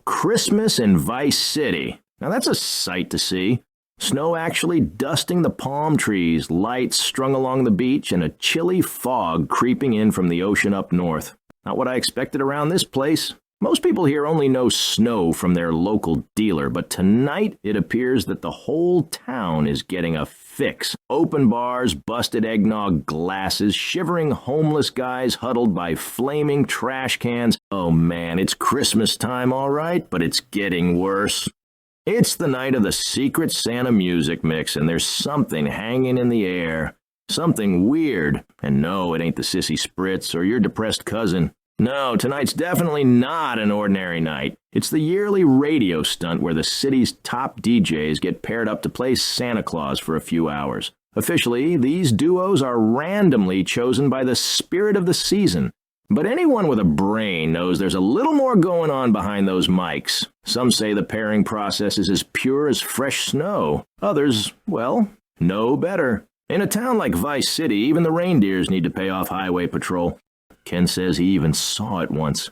Christmas in Vice City. Now that's a sight to see. Snow actually dusting the palm trees, lights strung along the beach, and a chilly fog creeping in from the ocean up north. Not what I expected around this place. Most people here only know snow from their local dealer, but tonight it appears that the whole town is getting a fix. Open bars, busted eggnog glasses, shivering homeless guys huddled by flaming trash cans. Oh man, it's Christmas time all right, but it's getting worse. It's the night of the Secret Santa music mix, and there's something hanging in the air. Something weird. And no, it ain't the sissy spritz or your depressed cousin. No, tonight's definitely not an ordinary night. It's the yearly radio stunt where the city's top DJs get paired up to play Santa Claus for a few hours. Officially, these duos are randomly chosen by the spirit of the season. But anyone with a brain knows there's a little more going on behind those mics. Some say the pairing process is as pure as fresh snow. Others, well, know better. In a town like Vice City, even the reindeers need to pay off highway patrol. Ken says he even saw it once.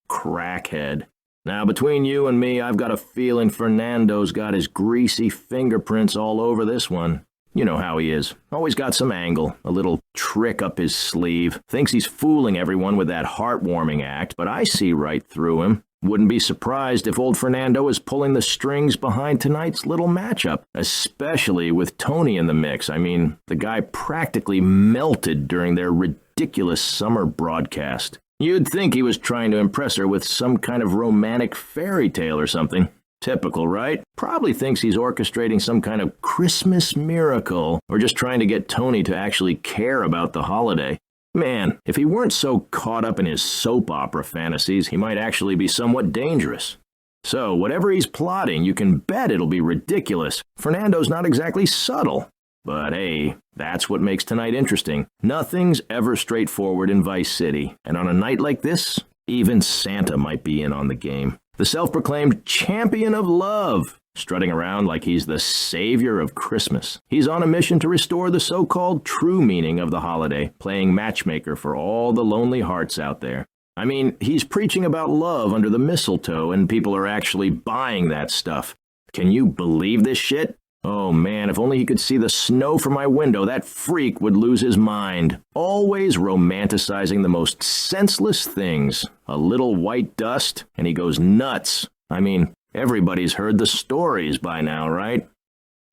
Crackhead. Now, between you and me, I've got a feeling Fernando's got his greasy fingerprints all over this one. You know how he is. Always got some angle, a little trick up his sleeve. Thinks he's fooling everyone with that heartwarming act, but I see right through him. Wouldn't be surprised if old Fernando is pulling the strings behind tonight's little matchup, especially with Toni in the mix. I mean, the guy practically melted during their ridiculous summer broadcast. You'd think he was trying to impress her with some kind of romantic fairy tale or something. Typical, right? Probably thinks he's orchestrating some kind of Christmas miracle, or just trying to get Toni to actually care about the holiday. Man, if he weren't so caught up in his soap opera fantasies, he might actually be somewhat dangerous. So, whatever he's plotting, you can bet it'll be ridiculous. Fernando's not exactly subtle. But hey, that's what makes tonight interesting. Nothing's ever straightforward in Vice City, and on a night like this, even Santa might be in on the game. The self-proclaimed champion of love, strutting around like he's the savior of Christmas. He's on a mission to restore the so-called true meaning of the holiday, playing matchmaker for all the lonely hearts out there. I mean, he's preaching about love under the mistletoe, and people are actually buying that stuff. Can you believe this shit? Oh man, if only he could see the snow from my window, that freak would lose his mind. Always romanticizing the most senseless things. A little white dust, and he goes nuts. I mean, everybody's heard the stories by now, right?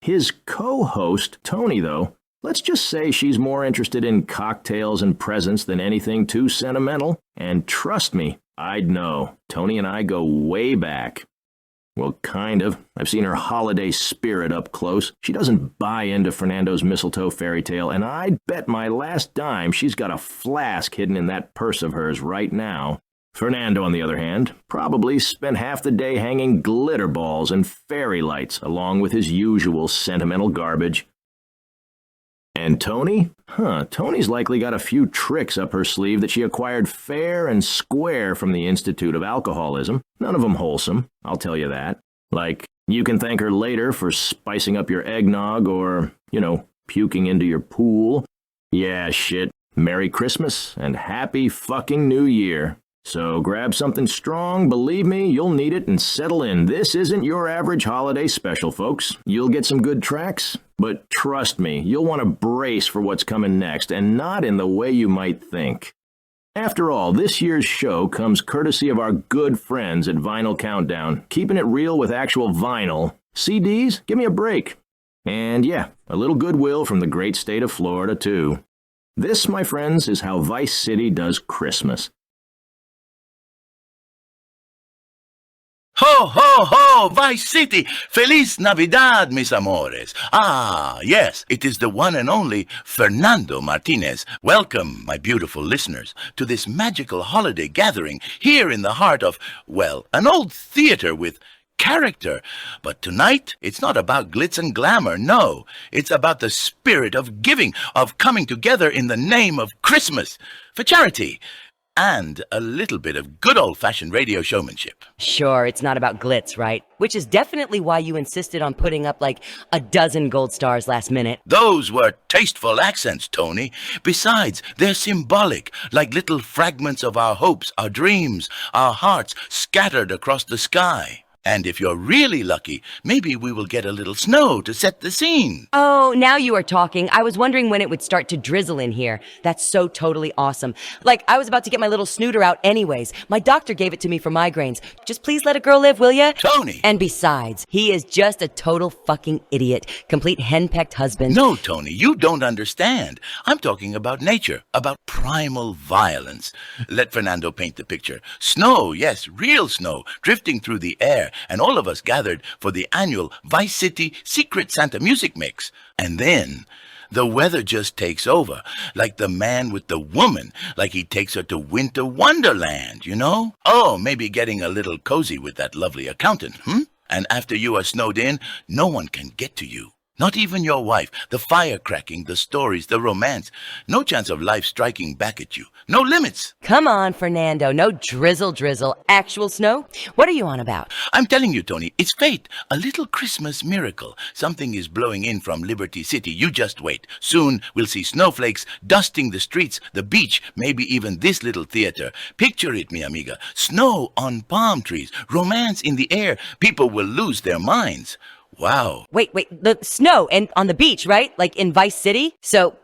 His co-host, Toni, though, let's just say she's more interested in cocktails and presents than anything too sentimental. And trust me, I'd know. Toni and I go way back. Well, kind of. I've seen her holiday spirit up close. She doesn't buy into Fernando's mistletoe fairy tale, and I'd bet my last dime she's got a flask hidden in that purse of hers right now. Fernando, on the other hand, probably spent half the day hanging glitter balls and fairy lights, along with his usual sentimental garbage. And Toni? Toni's likely got a few tricks up her sleeve that she acquired fair and square from the Institute of Alcoholism. None of them wholesome, I'll tell you that. Like, you can thank her later for spicing up your eggnog or, puking into your pool. Yeah, shit. Merry Christmas and Happy fucking New Year. So grab something strong, believe me, you'll need it, and settle in. This isn't your average holiday special, folks. You'll get some good tracks, but trust me, you'll want to brace for what's coming next, and not in the way you might think. After all, this year's show comes courtesy of our good friends at Vinyl Countdown, keeping it real with actual vinyl. CDs? Give me a break. And yeah, a little goodwill from the great state of Florida, too. This, my friends, is how Vice City does Christmas. Ho, ho, ho, Vice City! Feliz Navidad, mis amores! Ah, yes, it is the one and only Fernando Martinez. Welcome, my beautiful listeners, to this magical holiday gathering here in the heart of, well, an old theater with character. But tonight, it's not about glitz and glamour, no. It's about the spirit of giving, of coming together in the name of Christmas, for charity. and a little bit of good old-fashioned radio showmanship. Sure, it's not about glitz, right? Which is definitely why you insisted on putting up like a dozen gold stars last minute. Those were tasteful accents, Toni. Besides, they're symbolic, like little fragments of our hopes, our dreams, our hearts scattered across the sky. And if you're really lucky, maybe we will get a little snow to set the scene. Oh, now you are talking. I was wondering when it would start to drizzle in here. That's so totally awesome. Like, I was about to get my little snooter out anyways. My doctor gave it to me for migraines. Just please let a girl live, will ya? Toni! And besides, he is just a total fucking idiot. Complete henpecked husband. No, Toni, you don't understand. I'm talking about nature, about primal violence. Let Fernando paint the picture. Snow, yes, real snow, drifting through the air, and all of us gathered for the annual Vice City Secret Santa Music Mix. And then the weather just takes over, like the man with the woman, like he takes her to Winter Wonderland, you know? Oh, maybe getting a little cozy with that lovely accountant, And after you are snowed in, no one can get to you. Not even your wife. The fire cracking, the stories, the romance. No chance of life striking back at you. No limits. Come on, Fernando. No drizzle. Actual snow? What are you on about? I'm telling you, Toni, it's fate. A little Christmas miracle. Something is blowing in from Liberty City. You just wait. Soon we'll see snowflakes dusting the streets, the beach, maybe even this little theater. Picture it, mi amiga. Snow on palm trees. Romance in the air. People will lose their minds. Wow. Wait, the snow and on the beach, right? Like in Vice City? So,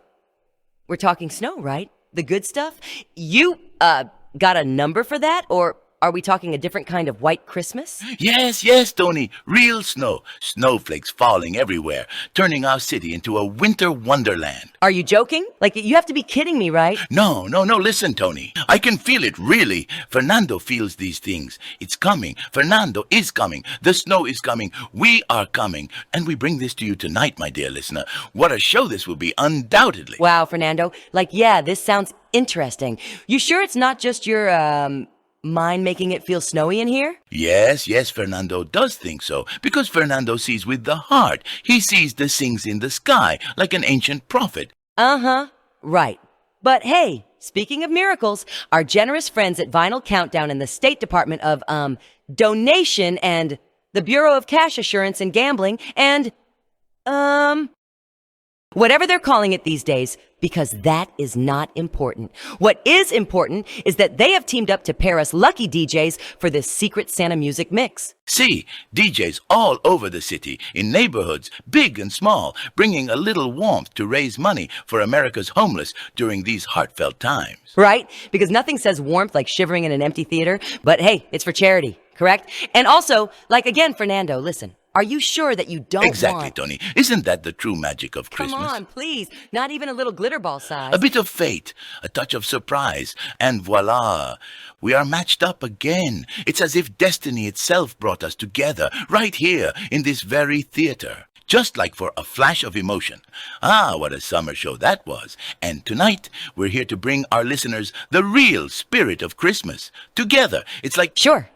we're talking snow, right? The good stuff? You, got a number for that? Or are we talking a different kind of white Christmas? Yes, Toni. Real snow. Snowflakes falling everywhere, turning our city into a winter wonderland. Are you joking? Like, you have to be kidding me, right? No, listen, Toni. I can feel it, really. Fernando feels these things. It's coming. Fernando is coming. The snow is coming. We are coming. And we bring this to you tonight, my dear listener. What a show this will be, undoubtedly. Wow, Fernando. Like, yeah, this sounds interesting. You sure it's not just your, mind making it feel snowy in here? Yes, Fernando does think so, because Fernando sees with the heart. He sees the things in the sky, like an ancient prophet. Right. But hey, speaking of miracles, our generous friends at Vinyl Countdown and the State Department of, Donation and the Bureau of Cash Assurance and Gambling and, whatever they're calling it these days, because that is not important. What is important is that they have teamed up to pair us lucky DJs for this Secret Santa music mix. See, DJs all over the city, in neighborhoods, big and small, bringing a little warmth to raise money for America's homeless during these heartfelt times. Right? Because nothing says warmth like shivering in an empty theater, but hey, it's for charity, correct? And also, like again, Fernando, listen. Are you sure that you don't Exactly, Toni. Isn't that the true magic of Christmas? Come on, please. Not even a little glitter ball size. A bit of fate, a touch of surprise, and voila, we are matched up again. It's as if destiny itself brought us together, right here, in this very theater. Just like for a flash of emotion. Ah, what a summer show that was. And tonight, we're here to bring our listeners the real spirit of Christmas. Together, it's like... Sure.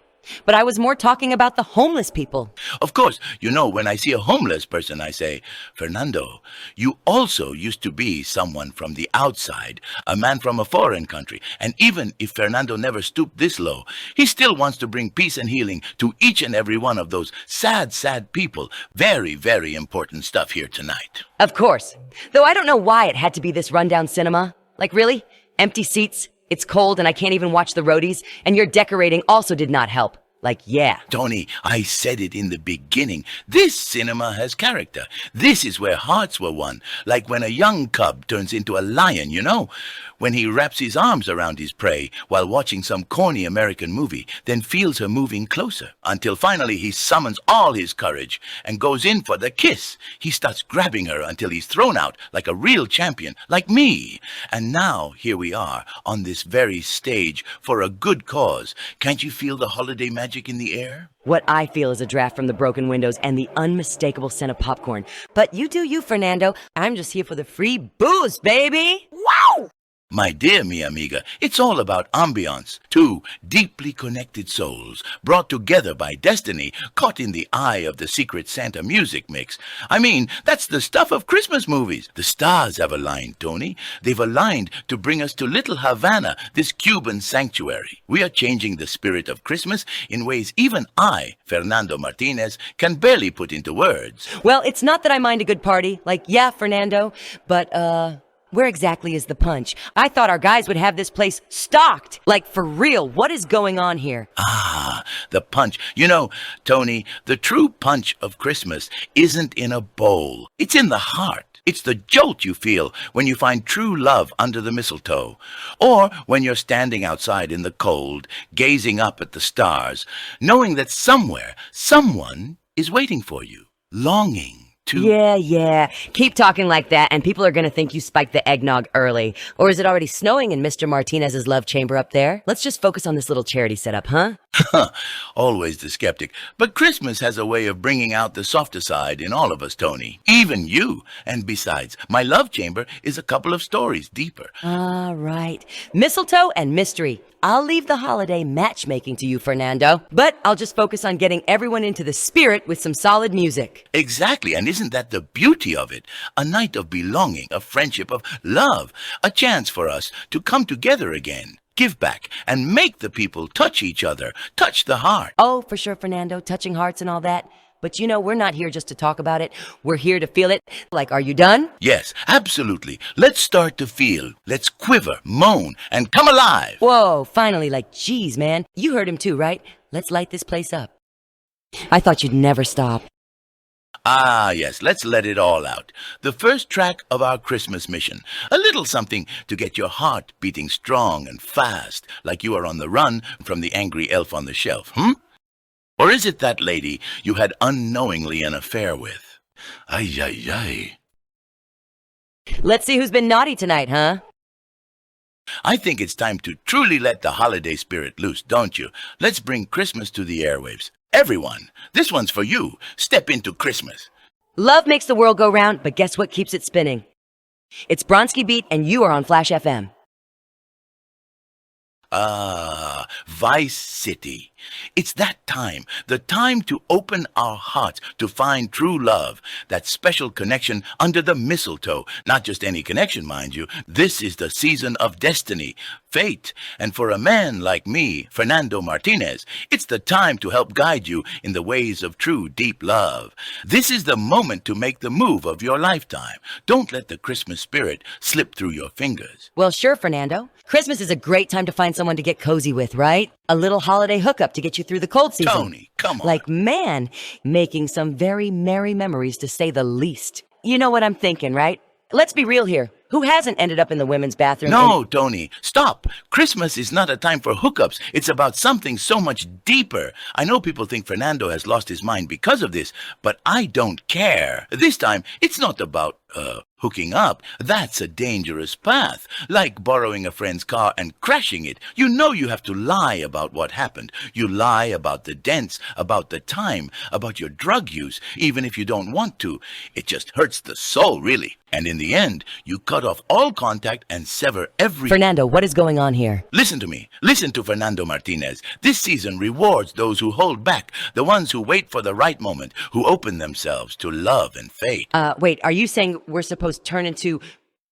But I was more talking about the homeless people. Of course, you know, when I see a homeless person, I say, Fernando, you also used to be someone from the outside, a man from a foreign country. And even if Fernando never stooped this low, he still wants to bring peace and healing to each and every one of those sad people. Very, very important stuff here tonight. Of course. Though I don't know why it had to be this rundown cinema. Like, really? Empty seats? It's cold and I can't even watch the roadies, and your decorating also did not help. Like, yeah. Toni, I said it in the beginning. This cinema has character. This is where hearts were won. Like when a young cub turns into a lion, you know? When he wraps his arms around his prey while watching some corny American movie, then feels her moving closer. Until finally he summons all his courage and goes in for the kiss. He starts grabbing her until he's thrown out like a real champion, like me. And now here we are on this very stage for a good cause. Can't you feel the holiday magic in the air? What I feel is a draft from the broken windows and the unmistakable scent of popcorn. But you do you, Fernando. I'm just here for the free booze, baby. Wow! My dear mi amiga, it's all about ambiance. Two deeply connected souls, brought together by destiny, caught in the eye of the Secret Santa music mix. I mean, that's the stuff of Christmas movies. The stars have aligned, Tony. They've aligned to bring us to Little Havana, this Cuban sanctuary. We are changing the spirit of Christmas in ways even I, Fernando Martinez, can barely put into words. Well, it's not that I mind a good party. Like, yeah, Fernando, but, where exactly is the punch? I thought our guys would have this place stocked. Like, for real, what is going on here? Ah, the punch. You know, Tony, the true punch of Christmas isn't in a bowl. It's in the heart. It's the jolt you feel when you find true love under the mistletoe, or when you're standing outside in the cold, gazing up at the stars, knowing that somewhere, someone is waiting for you, longing to... Yeah. Keep talking like that, and people are gonna think you spiked the eggnog early. Or is it already snowing in Mr. Martinez's love chamber up there? Let's just focus on this little charity setup, huh? Always the skeptic. But Christmas has a way of bringing out the softer side in all of us, Tony. Even you. And besides, my love chamber is a couple of stories deeper. All right. Mistletoe and mystery. I'll leave the holiday matchmaking to you, Fernando. But I'll just focus on getting everyone into the spirit with some solid music. Exactly, and isn't that the beauty of it? A night of belonging, of friendship, of love. A chance for us to come together again. Give back and make the people touch each other, touch the heart. Oh, for sure, Fernando, touching hearts and all that. But you know, we're not here just to talk about it. We're here to feel it. Like, are you done? Yes, absolutely. Let's start to feel. Let's quiver, moan, and come alive. Whoa, finally, like, geez, man. You heard him too, right? Let's light this place up. I thought you'd never stop. Ah, yes, let's let it all out. The first track of our Christmas mission. A little something to get your heart beating strong and fast, like you are on the run from the angry elf on the shelf, Or is it that lady you had unknowingly an affair with? Ay, ay, ay. Let's see who's been naughty tonight, huh? I think it's time to truly let the holiday spirit loose, don't you? Let's bring Christmas to the airwaves. Everyone, this one's for you. Step into Christmas. Love makes the world go round, but guess what keeps it spinning? It's Bronski Beat, and you are on Flash FM. Ah, Vice City. It's that time, the time to open our hearts to find true love, that special connection under the mistletoe. Not just any connection, mind you. This is the season of destiny, fate, and for a man like me, Fernando Martinez, it's the time to help guide you in the ways of true, deep love. This is the moment to make the move of your lifetime. Don't let the Christmas spirit slip through your fingers. Well, sure, Fernando. Christmas is a great time to find someone to get cozy with, right? A little holiday hookup to get you through the cold season. Tony, come on. Like, man, making some very merry memories, to say the least. You know what I'm thinking, right? Let's be real here. Who hasn't ended up in the women's bathroom? No, Tony, stop. Christmas is not a time for hookups. It's about something so much deeper. I know people think Fernando has lost his mind because of this, but I don't care. This time, it's not about, hooking up. That's a dangerous path. Like borrowing a friend's car and crashing it. You know you have to lie about what happened. You lie about the dents, about the time, about your drug use, even if you don't want to. It just hurts the soul, really. And in the end, you cut off all contact and sever every... Fernando, what is going on here? Listen to me. Listen to Fernando Martinez. This season rewards those who hold back, the ones who wait for the right moment, who open themselves to love and fate. Wait, are you saying we're supposed to turn into,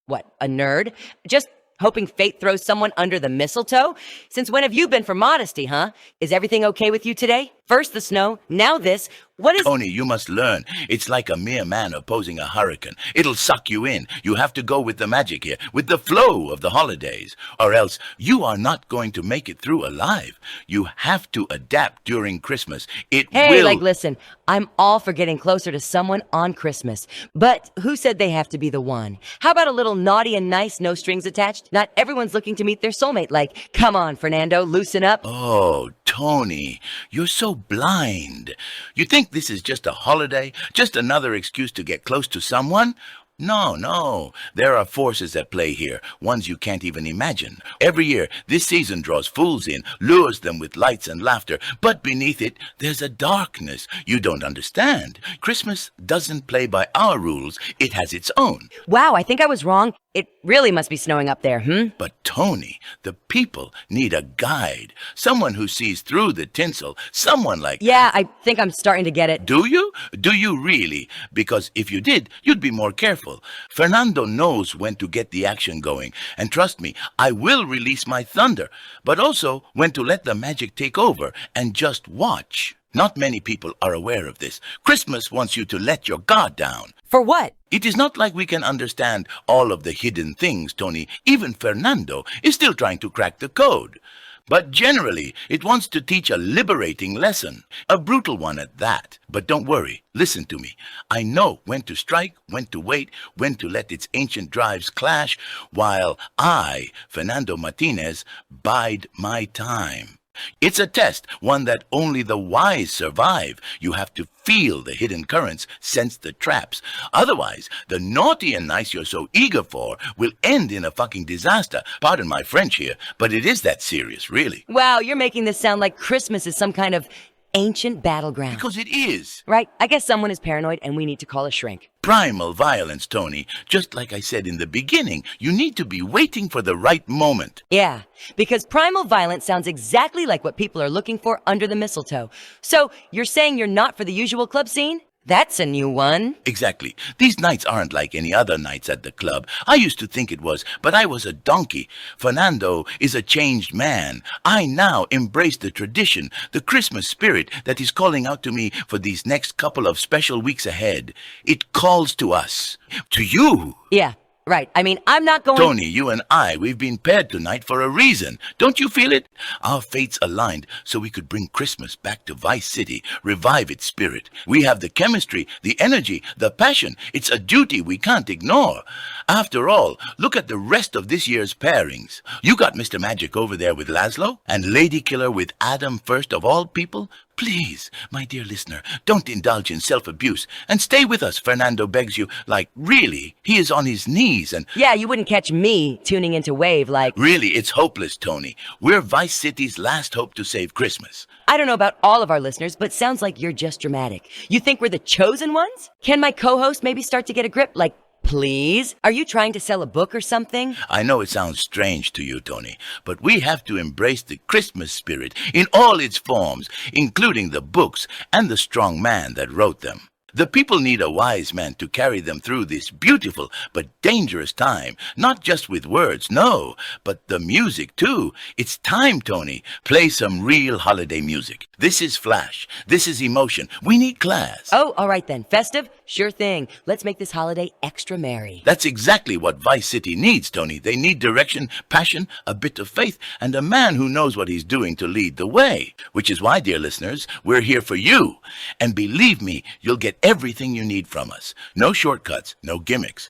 what, a nerd? Just hoping fate throws someone under the mistletoe? Since when have you been for modesty, huh? Is everything okay with you today? First the snow, now this. What is... Tony, you must learn. It's like a mere man opposing a hurricane. It'll suck you in. You have to go with the magic here, with the flow of the holidays. Or else you are not going to make it through alive. You have to adapt during Christmas. Hey, listen, I'm all for getting closer to someone on Christmas. But who said they have to be the one? How about a little naughty and nice, no strings attached? Not everyone's looking to meet their soulmate. Like, come on, Fernando, loosen up. Oh, Tony, you're so blind. You think this is just a holiday? Just another excuse to get close to someone? No. There are forces at play here, ones you can't even imagine. Every year, this season draws fools in, lures them with lights and laughter, but beneath it, there's a darkness you don't understand. Christmas doesn't play by our rules. It has its own. Wow, I think I was wrong. It really must be snowing up there, But Toni, the people need a guide. Someone who sees through the tinsel. Someone like... Yeah, I think I'm starting to get it. Do you? Do you really? Because if you did, you'd be more careful. Fernando knows when to get the action going. And trust me, I will release my thunder. But also when to let the magic take over and just watch. Not many people are aware of this. Christmas wants you to let your guard down. For what? It is not like we can understand all of the hidden things, Toni. Even Fernando is still trying to crack the code. But generally, it wants to teach a liberating lesson. A brutal one at that. But don't worry, listen to me. I know when to strike, when to wait, when to let its ancient drives clash, while I, Fernando Martinez, bide my time. It's a test, one that only the wise survive. You have to feel the hidden currents, sense the traps. Otherwise, the naughty and nice you're so eager for will end in a fucking disaster. Pardon my French here, but it is that serious, really. Wow, you're making this sound like Christmas is some kind of ancient battleground. Because it is. Right, I guess someone is paranoid and we need to call a shrink. Primal violence, Toni. Just like I said in the beginning, you need to be waiting for the right moment. Yeah, because primal violence sounds exactly like what people are looking for under the mistletoe. So, you're saying you're not for the usual club scene? That's a new one. Exactly. These nights aren't like any other nights at the club. I used to think it was, but I was a donkey. Fernando is a changed man. I now embrace the tradition, the Christmas spirit that is calling out to me for these next couple of special weeks ahead. It calls to us. To you. Yeah, right. I mean, I'm not going... Toni, you and I, we've been paired tonight for a reason. Don't you feel it? Our fates aligned so we could bring Christmas back to Vice City, revive its spirit. We have the chemistry, the energy, the passion. It's a duty we can't ignore. After all, look at the rest of this year's pairings. You got Mr. Magic over there with Laszlo, and Lady Killer with Adam first of all people. Please, my dear listener, don't indulge in self-abuse, and stay with us, Fernando begs you. Like, really, he is on his knees and... Yeah, you wouldn't catch me tuning into Wave like... Really, it's hopeless, Toni. We're Vice City's last hope to save Christmas. I don't know about all of our listeners, but sounds like you're just dramatic. You think we're the chosen ones? Can my co-host maybe start to get a grip? Like, please? Are you trying to sell a book or something? I know it sounds strange to you, Toni, but we have to embrace the Christmas spirit in all its forms, including the books and the strong man that wrote them. The people need a wise man to carry them through this beautiful but dangerous time, not just with words, no, but the music too. It's time, Toni. Play some real holiday music. This is Flash. This is emotion. We need class. Oh, all right then. Festive? Sure thing. Let's make this holiday extra merry. That's exactly what Vice City needs, Toni. They need direction, passion, a bit of faith, and a man who knows what he's doing to lead the way. Which is why, dear listeners, we're here for you. And believe me, you'll get everything you need from us. No shortcuts, no gimmicks.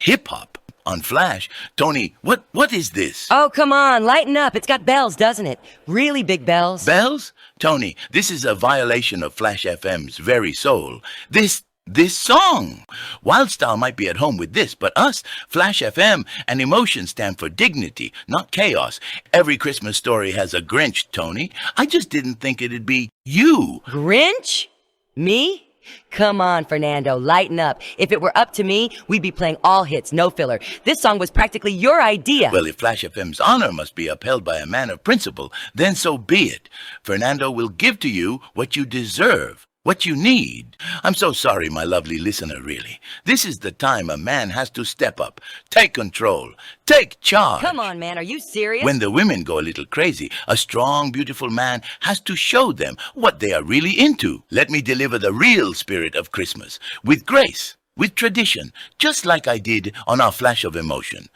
Hip-hop on Flash. Toni, what is this? Oh, come on. Lighten up. It's got bells, doesn't it? Really big bells. Bells? Toni, this is a violation of Flash FM's very soul. This song. Wildstyle might be at home with this, but us, Flash FM and emotion stand for dignity, not chaos. Every Christmas story has a Grinch, Toni. I just didn't think it'd be you. Grinch? Me? Come on, Fernando, lighten up. If it were up to me, we'd be playing all hits, no filler. This song was practically your idea. Well, if Flash FM's honor must be upheld by a man of principle, then so be it. Fernando will give to you what you deserve. What you need. I'm so sorry, my lovely listener, really. This is the time a man has to step up, take control, take charge. Come on, man, are you serious? When the women go a little crazy, a strong, beautiful man has to show them what they are really into. Let me deliver the real spirit of Christmas, with grace, with tradition, just like I did on our Flash of Emotion.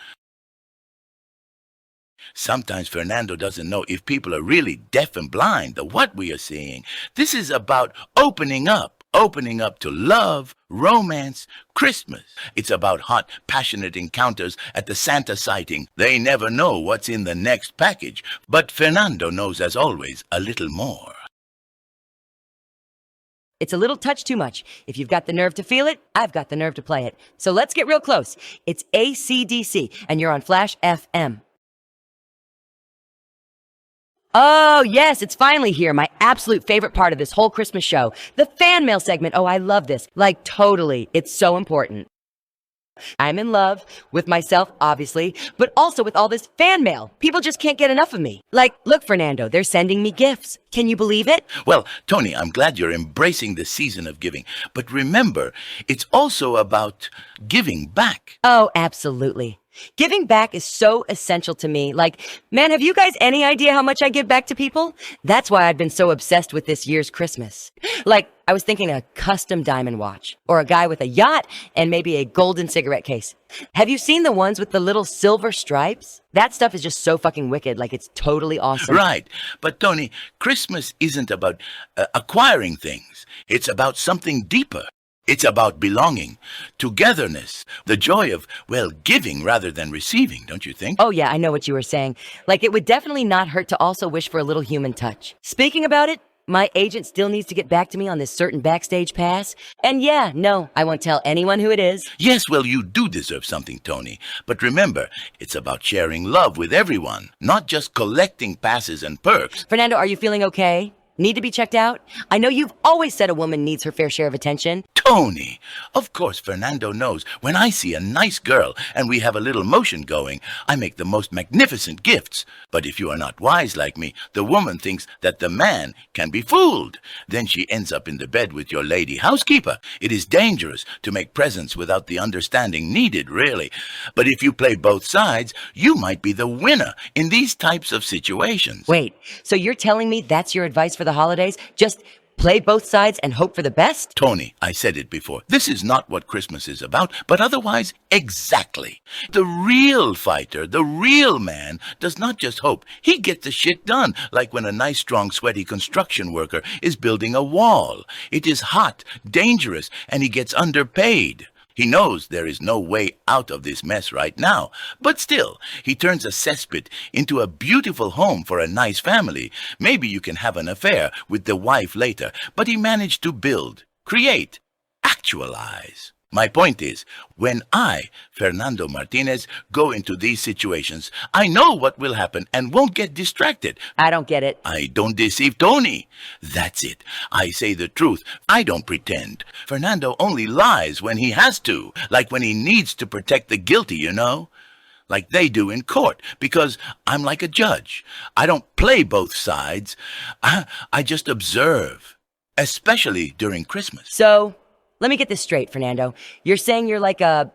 Sometimes Fernando doesn't know if people are really deaf and blind to what we are seeing. This is about opening up to love, romance, Christmas. It's about hot, passionate encounters at the Santa sighting. They never know what's in the next package, but Fernando knows, as always, a little more. It's a little touch too much. If you've got the nerve to feel it, I've got the nerve to play it. So let's get real close. It's AC/DC, and you're on Flash FM. Oh, yes, it's finally here. My absolute favorite part of this whole Christmas show. The fan mail segment. Oh, I love this. Like, totally. It's so important. I'm in love with myself, obviously, but also with all this fan mail. People just can't get enough of me. Like, look, Fernando, they're sending me gifts. Can you believe it? Well, Toni, I'm glad you're embracing the season of giving. But remember, it's also about giving back. Oh, absolutely. Giving back is so essential to me. Like, man, have you guys any idea how much I give back to people? That's why I've been so obsessed with this year's Christmas. Like, I was thinking a custom diamond watch, or a guy with a yacht, and maybe a golden cigarette case. Have you seen the ones with the little silver stripes? That stuff is just so fucking wicked, like it's totally awesome. Right. But Toni, Christmas isn't about acquiring things. It's about something deeper. It's about belonging, togetherness, the joy of, well, giving rather than receiving, don't you think? Oh yeah, I know what you were saying. Like, it would definitely not hurt to also wish for a little human touch. Speaking about it, my agent still needs to get back to me on this certain backstage pass. And yeah, no, I won't tell anyone who it is. Yes, well, you do deserve something, Toni. But remember, it's about sharing love with everyone, not just collecting passes and perks. Fernando, are you feeling okay? Need to be checked out? I know you've always said a woman needs her fair share of attention. Toni! Of course, Fernando knows. When I see a nice girl and we have a little motion going, I make the most magnificent gifts. But if you are not wise like me, the woman thinks that the man can be fooled. Then she ends up in the bed with your lady housekeeper. It is dangerous to make presents without the understanding needed, really. But if you play both sides, you might be the winner in these types of situations. Wait, so you're telling me that's your advice for the holidays? Just play both sides and hope for the best? Toni, I said it before. This is not what Christmas is about, but otherwise, exactly. The real fighter, the real man, does not just hope. He gets the shit done, like when a nice, strong, sweaty construction worker is building a wall. It is hot, dangerous, and he gets underpaid. He knows there is no way out of this mess right now, but still, he turns a cesspit into a beautiful home for a nice family. Maybe you can have an affair with the wife later, but he managed to build, create, actualize. My point is, when I, Fernando Martinez, go into these situations, I know what will happen and won't get distracted. I don't get it. I don't deceive Toni. That's it. I say the truth. I don't pretend. Fernando only lies when he has to, like when he needs to protect the guilty, you know? Like they do in court, because I'm like a judge. I don't play both sides. I just observe, especially during Christmas. So, let me get this straight, Fernando. You're saying you're like a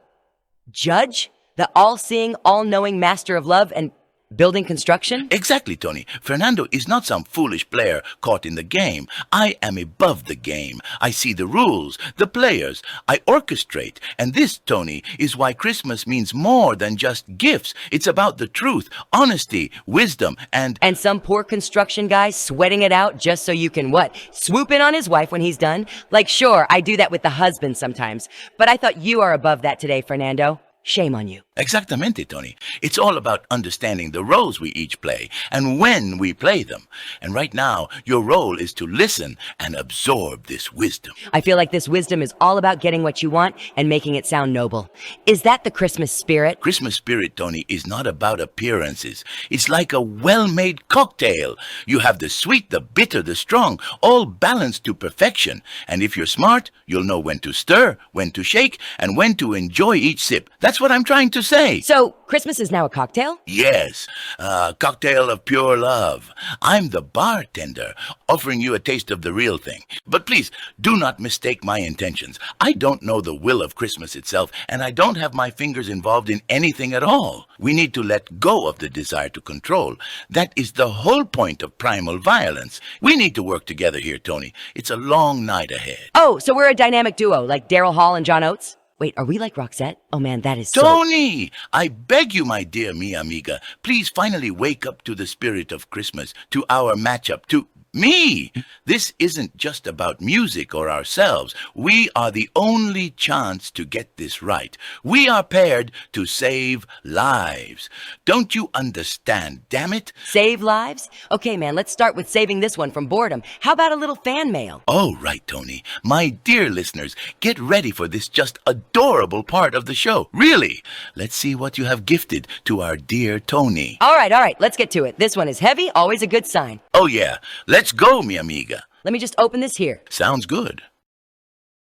judge? The all-seeing, all-knowing master of love and building construction? Exactly, Toni. Fernando is not some foolish player caught in the game. I am above the game. I see the rules, the players. I orchestrate. And this, Toni, is why Christmas means more than just gifts. It's about the truth, honesty, wisdom, and... And some poor construction guy sweating it out just so you can, what, swoop in on his wife when he's done? Like, sure, I do that with the husband sometimes. But I thought you are above that today, Fernando. Shame on you. Exactamente, Toni. It's all about understanding the roles we each play and when we play them. And right now, your role is to listen and absorb this wisdom. I feel like this wisdom is all about getting what you want and making it sound noble. Is that the Christmas spirit? Christmas spirit, Toni, is not about appearances. It's like a well-made cocktail. You have the sweet, the bitter, the strong, all balanced to perfection. And if you're smart, you'll know when to stir, when to shake, and when to enjoy each sip. That's what I'm trying to say. So, Christmas is now a cocktail? Yes, a cocktail of pure love. I'm the bartender, offering you a taste of the real thing. But please, do not mistake my intentions. I don't know the will of Christmas itself, and I don't have my fingers involved in anything at all. We need to let go of the desire to control. That is the whole point of primal violence. We need to work together here, Toni. It's a long night ahead. Oh, so we're a dynamic duo, like Daryl Hall and John Oates? Wait, are we like Roxette? Oh man, that is so... Toni! I beg you, my dear mi amiga, please finally wake up to the spirit of Christmas, to our matchup, to me. This isn't just about music or ourselves. We are the only chance to get this right. We are paired to save lives. Don't you understand, damn it? Save lives? Okay, man, let's start with saving this one from boredom. How about a little fan mail? Oh, right, Toni. My dear listeners, get ready for this just adorable part of the show. Really. Let's see what you have gifted to our dear Toni. All right, let's get to it. This one is heavy, always a good sign. Oh, yeah. Let's go, mi amiga. Let me just open this here. Sounds good.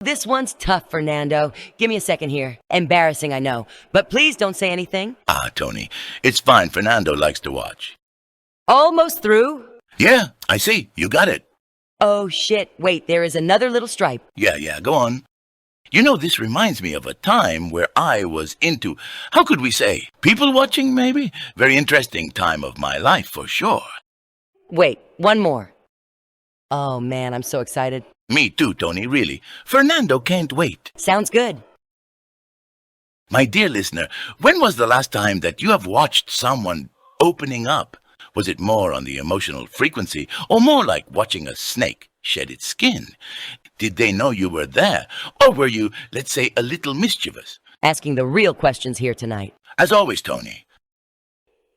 This one's tough, Fernando. Give me a second here. Embarrassing, I know. But please don't say anything. Ah, Toni, it's fine. Fernando likes to watch. Almost through. Yeah, I see. You got it. Oh, shit. Wait, there is another little stripe. Yeah, go on. You know, this reminds me of a time where I was into, how could we say, people watching maybe? Very interesting time of my life, for sure. Wait, one more. Oh, man, I'm so excited. Me too, Toni, really. Fernando can't wait. Sounds good. My dear listener, when was the last time that you have watched someone opening up? Was it more on the emotional frequency, or more like watching a snake shed its skin? Did they know you were there, or were you, let's say, a little mischievous? Asking the real questions here tonight. As always, Toni.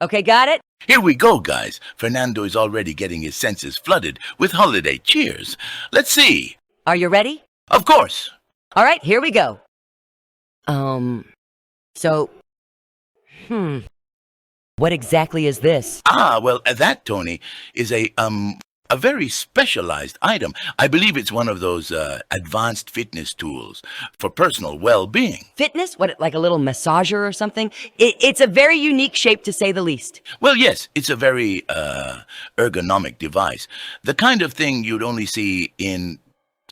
Okay, got it? Here we go, guys. Fernando is already getting his senses flooded with holiday cheers. Let's see. Are you ready? Of course. All right, here we go. What exactly is this? Well, that, Toni, is a very specialized item. I believe it's one of those advanced fitness tools for personal well-being. Fitness? What, like a little massager or something? It's a very unique shape, to say the least. Well, yes, it's a very ergonomic device. The kind of thing you'd only see in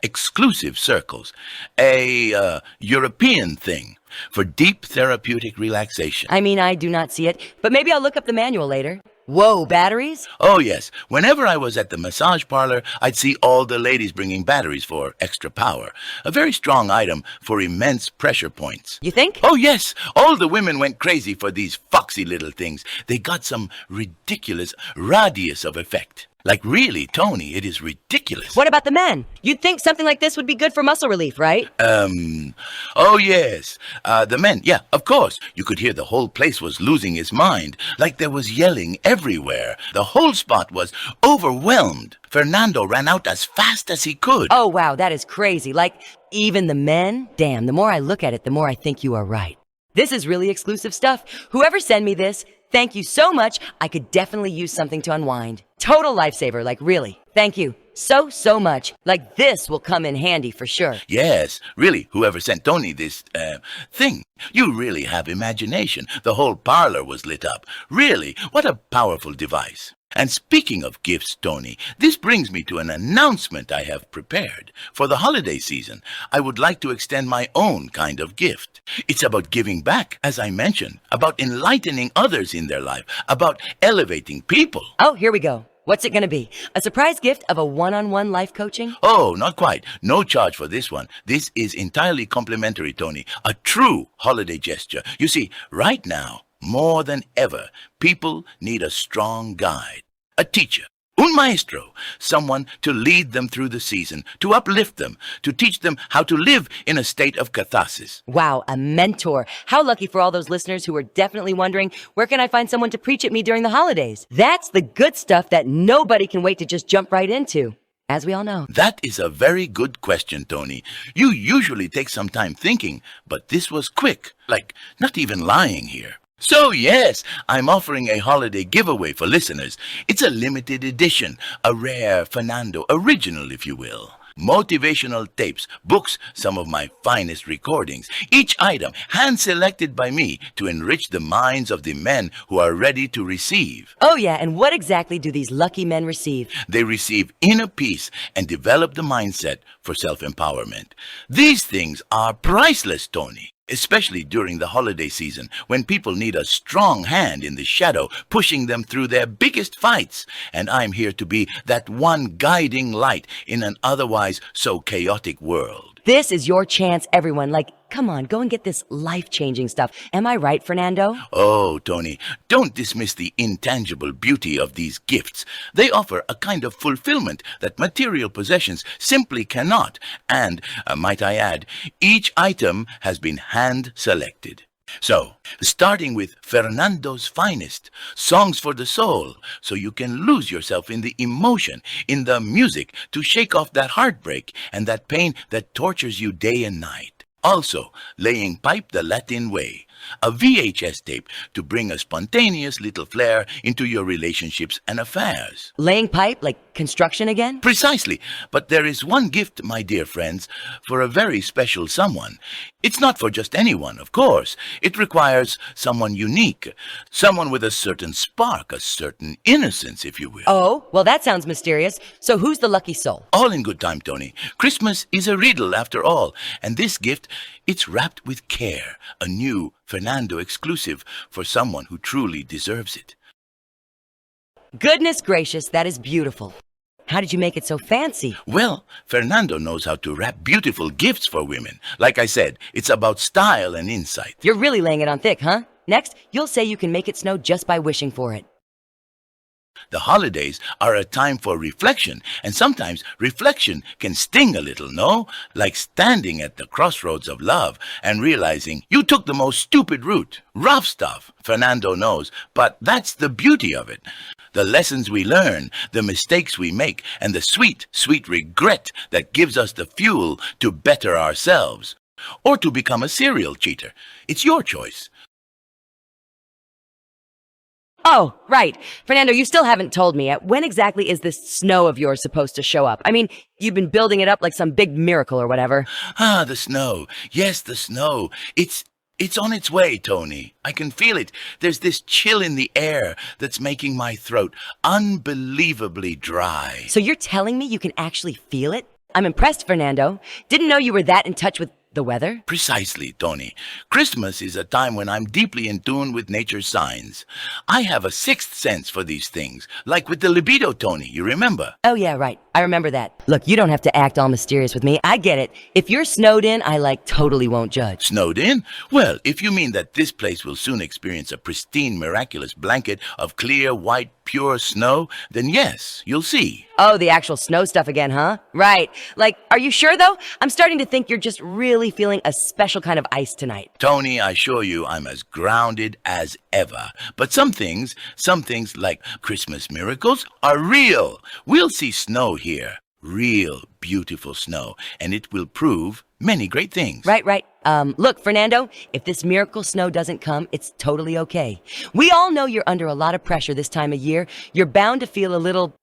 exclusive circles. A European thing for deep therapeutic relaxation. I mean, I do not see it, but maybe I'll look up the manual later. Whoa, batteries? Oh, yes. Whenever I was at the massage parlor, I'd see all the ladies bringing batteries for extra power. A very strong item for immense pressure points. You think? Oh, yes. All the women went crazy for these foxy little things. They got some ridiculous radius of effect. Like, really, Toni, it is ridiculous. What about the men? You'd think something like this would be good for muscle relief, right? Oh, yes. The men, yeah, of course. You could hear the whole place was losing its mind. Like there was yelling everywhere. The whole spot was overwhelmed. Fernando ran out as fast as he could. Oh, wow, that is crazy. Like, even the men? Damn, the more I look at it, the more I think you are right. This is really exclusive stuff. Whoever sent me this, thank you so much. I could definitely use something to unwind. Total lifesaver, like really. Thank you so much. Like this will come in handy for sure. Yes, really, whoever sent Toni this, thing. You really have imagination. The whole parlor was lit up. Really, what a powerful device. And speaking of gifts, Toni, this brings me to an announcement I have prepared. For the holiday season, I would like to extend my own kind of gift. It's about giving back, as I mentioned, about enlightening others in their life, about elevating people. Oh, here we go. What's it going to be? A surprise gift of a one-on-one life coaching? Oh, not quite. No charge for this one. This is entirely complimentary, Toni. A true holiday gesture. You see, right now, more than ever, people need a strong guide, a teacher, un maestro, someone to lead them through the season, to uplift them, to teach them how to live in a state of catharsis. Wow, a mentor. How lucky for all those listeners who are definitely wondering, where can I find someone to preach at me during the holidays? That's the good stuff that nobody can wait to just jump right into, as we all know. That is a very good question, Toni. You usually take some time thinking, but this was quick, like not even lying here. So yes, I'm offering a holiday giveaway for listeners. It's a limited edition, a rare Fernando original, if you will. Motivational tapes, books, some of my finest recordings. Each item hand-selected by me to enrich the minds of the men who are ready to receive. Oh yeah, and what exactly do these lucky men receive? They receive inner peace and develop the mindset for self-empowerment. These things are priceless, Toni. Especially during the holiday season, when people need a strong hand in the shadow, pushing them through their biggest fights. And I'm here to be that one guiding light in an otherwise so chaotic world. This is your chance, everyone. Like, come on, go and get this life-changing stuff. Am I right, Fernando? Oh, Toni, don't dismiss the intangible beauty of these gifts. They offer a kind of fulfillment that material possessions simply cannot. And, might I add, each item has been hand-selected. So, starting with Fernando's finest, songs for the soul, so you can lose yourself in the emotion, in the music, to shake off that heartbreak and that pain that tortures you day and night. Also, laying pipe the Latin way, A VHS tape to bring a spontaneous little flair into your relationships and affairs. Laying pipe, like construction again? Precisely. But there is one gift, my dear friends, for a very special someone. It's not for just anyone, of course. It requires someone unique, someone with a certain spark, a certain innocence, if you will. Oh, well, that sounds mysterious. So who's the lucky soul? All in good time, Toni. Christmas is a riddle after all, and this gift, it's wrapped with care, a new Fernando exclusive for someone who truly deserves it. Goodness gracious, that is beautiful. How did you make it so fancy? Well, Fernando knows how to wrap beautiful gifts for women. Like I said, it's about style and insight. You're really laying it on thick, huh? Next, you'll say you can make it snow just by wishing for it. The holidays are a time for reflection, and sometimes reflection can sting a little, no? Like standing at the crossroads of love and realizing you took the most stupid route. Rough stuff, Fernando knows, but that's the beauty of it. The lessons we learn, the mistakes we make, and the sweet, sweet regret that gives us the fuel to better ourselves. Or to become a serial cheater. It's your choice. Oh, right. Fernando, you still haven't told me. When exactly is this snow of yours supposed to show up? I mean, you've been building it up like some big miracle or whatever. Ah, the snow. Yes, the snow. It's on its way, Toni. I can feel it. There's this chill in the air that's making my throat unbelievably dry. So you're telling me you can actually feel it? I'm impressed, Fernando. Didn't know you were that in touch with the weather? Precisely, Toni. Christmas is a time when I'm deeply in tune with nature's signs. I have a sixth sense for these things, like with the libido, Toni, you remember? Oh, yeah, right. I remember that. Look, you don't have to act all mysterious with me. I get it. If you're snowed in, I, totally won't judge. Snowed in? Well, if you mean that this place will soon experience a pristine, miraculous blanket of clear, white, pure snow, then yes, you'll see. Oh, the actual snow stuff again, huh? Right. Are you sure, though? I'm starting to think you're just really feeling a special kind of ice tonight. Toni, I assure you I'm as grounded as ever. But some things like Christmas miracles, are real. We'll see snow here. Real, beautiful snow. And it will prove many great things. Right. Look, Fernando, if this miracle snow doesn't come, it's totally okay. We all know you're under a lot of pressure this time of year. You're bound to feel a little,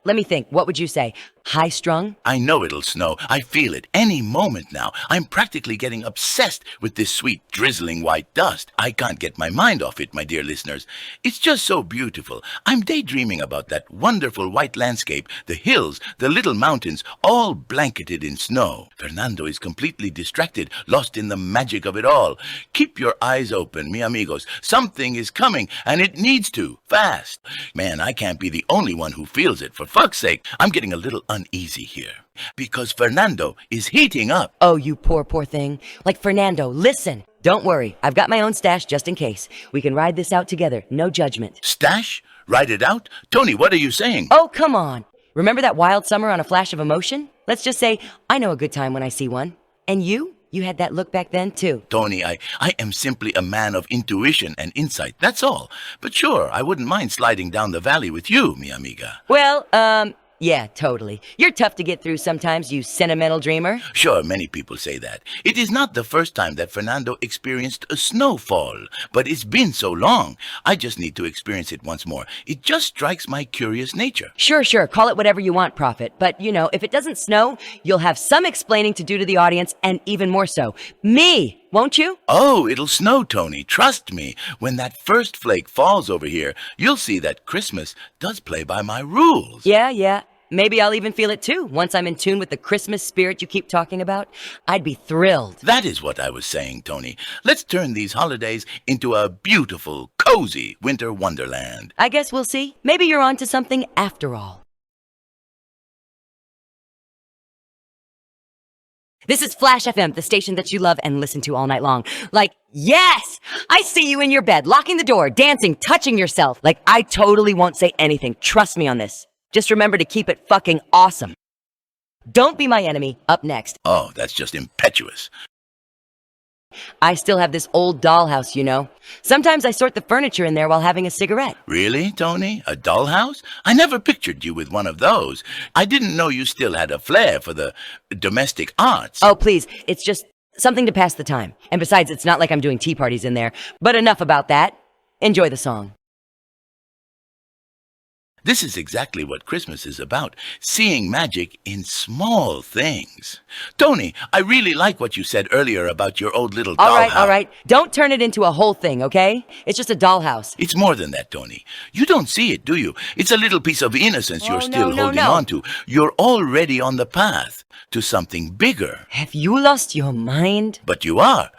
let me think. What would you say? High-strung? I know it'll snow. I feel it any moment now. I'm practically getting obsessed with this sweet, drizzling white dust. I can't get my mind off it, my dear listeners. It's just so beautiful. I'm daydreaming about that wonderful white landscape, the hills, the little mountains, all blanketed in snow. Fernando is completely distracted, lost in the magic of it all. Keep your eyes open, mi amigos. Something is coming, and it needs to, fast. Man, I can't be the only one who feels it. For fuck's sake, I'm getting a little uneasy here. Because Fernando is heating up. Oh, you poor thing. Fernando, listen. Don't worry. I've got my own stash just in case. We can ride this out together. No judgment. Stash? Ride it out? Toni, what are you saying? Oh, come on. Remember that wild summer on a flash of emotion? Let's just say I know a good time when I see one. And you? You had that look back then, too. Toni, I am simply a man of intuition and insight. That's all. But sure, I wouldn't mind sliding down the valley with you, mi amiga. Well, yeah, totally. You're tough to get through sometimes, you sentimental dreamer. Sure, many people say that. It is not the first time that Fernando experienced a snowfall, but it's been so long. I just need to experience it once more. It just strikes my curious nature. Sure. Call it whatever you want, Prophet. But, if it doesn't snow, you'll have some explaining to do to the audience, and even more so, me. Won't you? Oh, it'll snow, Toni. Trust me. When that first flake falls over here, you'll see that Christmas does play by my rules. Yeah. Maybe I'll even feel it too, once I'm in tune with the Christmas spirit you keep talking about. I'd be thrilled. That is what I was saying, Toni. Let's turn these holidays into a beautiful, cozy winter wonderland. I guess we'll see. Maybe you're onto something after all. This is Flash FM, the station that you love and listen to all night long. Yes! I see you in your bed, locking the door, dancing, touching yourself. I totally won't say anything. Trust me on this. Just remember to keep it fucking awesome. Don't Be My Enemy, up next. Oh, that's just impetuous. I still have this old dollhouse, Sometimes I sort the furniture in there while having a cigarette. Really, Toni? A dollhouse? I never pictured you with one of those. I didn't know you still had a flair for the domestic arts. Oh, please. It's just something to pass the time. And besides, it's not like I'm doing tea parties in there. But enough about that. Enjoy the song. This is exactly what Christmas is about, seeing magic in small things. Toni, I really like what you said earlier about your old little dollhouse. All right. Don't turn it into a whole thing, okay? It's just a dollhouse. It's more than that, Toni. You don't see it, do you? It's a little piece of innocence you're still holding on to. You're already on the path to something bigger. Have you lost your mind? But you are.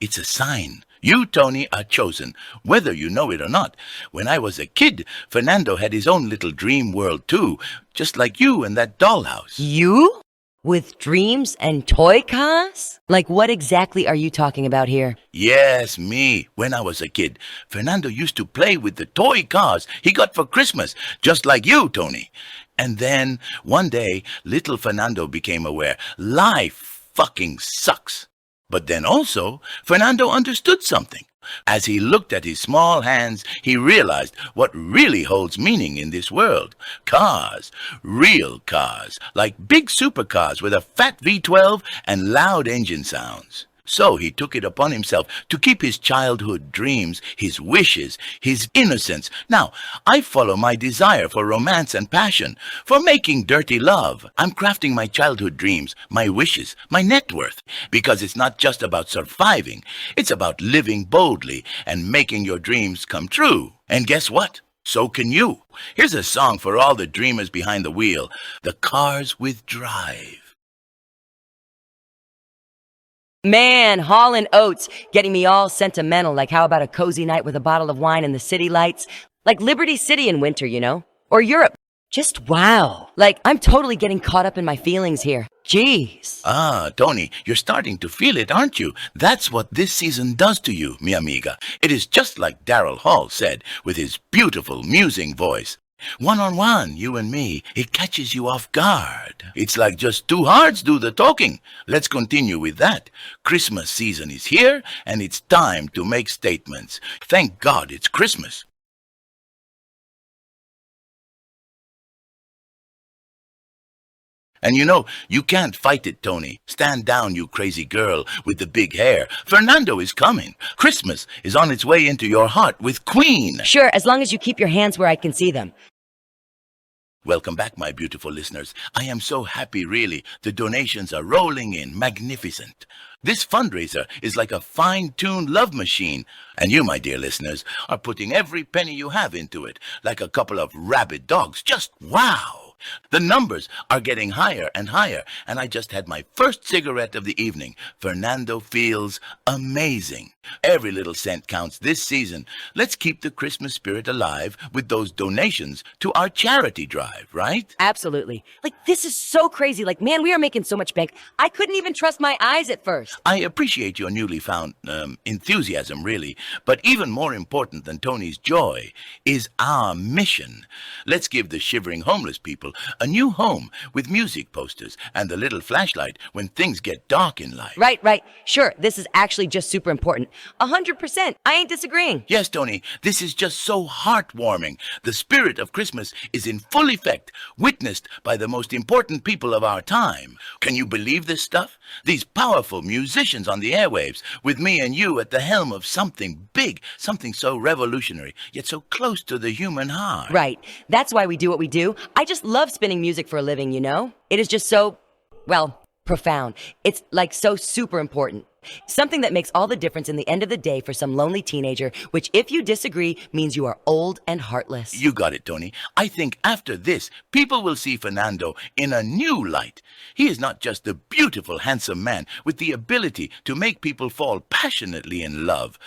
It's a sign. You, Toni, are chosen, whether you know it or not. When I was a kid, Fernando had his own little dream world too, just like you and that dollhouse. You? With dreams and toy cars? Like what exactly are you talking about here? Yes, me. When I was a kid, Fernando used to play with the toy cars he got for Christmas, just like you, Toni. And then, one day, little Fernando became aware life fucking sucks. But then also, Fernando understood something. As he looked at his small hands, he realized what really holds meaning in this world. Cars. Real cars. Like big supercars with a fat V12 and loud engine sounds. So he took it upon himself to keep his childhood dreams, his wishes, his innocence. Now, I follow my desire for romance and passion, for making dirty love. I'm crafting my childhood dreams, my wishes, my net worth, because it's not just about surviving. It's about living boldly and making your dreams come true. And guess what? So can you. Here's a song for all the dreamers behind the wheel, the cars with drive. Man, Hall & Oates, getting me all sentimental, like how about a cozy night with a bottle of wine and the city lights? Like Liberty City in winter, you know? Or Europe. Just wow. Like, I'm totally getting caught up in my feelings here. Jeez. Ah, Toni, you're starting to feel it, aren't you? That's what this season does to you, mi amiga. It is just like Daryl Hall said with his beautiful, musing voice. One-on-one, you and me, it catches you off guard. It's like just two hearts do the talking. Let's continue with that. Christmas season is here, and it's time to make statements. Thank God it's Christmas. And you know, you can't fight it, Toni. Stand down, you crazy girl with the big hair. Fernando is coming. Christmas is on its way into your heart with Queen. Sure, as long as you keep your hands where I can see them. Welcome back, my beautiful listeners. I am so happy, really. The donations are rolling in. Magnificent. This fundraiser is like a fine-tuned love machine. And you, my dear listeners, are putting every penny you have into it, like a couple of rabid dogs. Just wow! The numbers are getting higher and higher, and I just had my first cigarette of the evening. Fernando feels amazing. Every little cent counts this season. Let's keep the Christmas spirit alive with those donations to our charity drive, right? Absolutely. Like, this is so crazy. Like, man, we are making so much bank. I couldn't even trust my eyes at first. I appreciate your newly found enthusiasm, really. But even more important than Toni's joy is our mission. Let's give the shivering homeless people a new home with music posters and the little flashlight when things get dark in life. Right. Sure, this is actually just super important. 100%. I ain't disagreeing. Yes, Toni, this is just so heartwarming. The spirit of Christmas is in full effect, witnessed by the most important people of our time. Can you believe this stuff? These powerful musicians on the airwaves, with me and you at the helm of something big, something so revolutionary, yet so close to the human heart. Right. That's why we do what we do. I just love spinning music for a living, you know? It is just so, well, profound. It's like so super important. Something that makes all the difference in the end of the day for some lonely teenager, which if you disagree means you are old and heartless. You got it, Toni. I think after this, people will see Fernando in a new light. He is not just a beautiful, handsome man with the ability to make people fall passionately in love.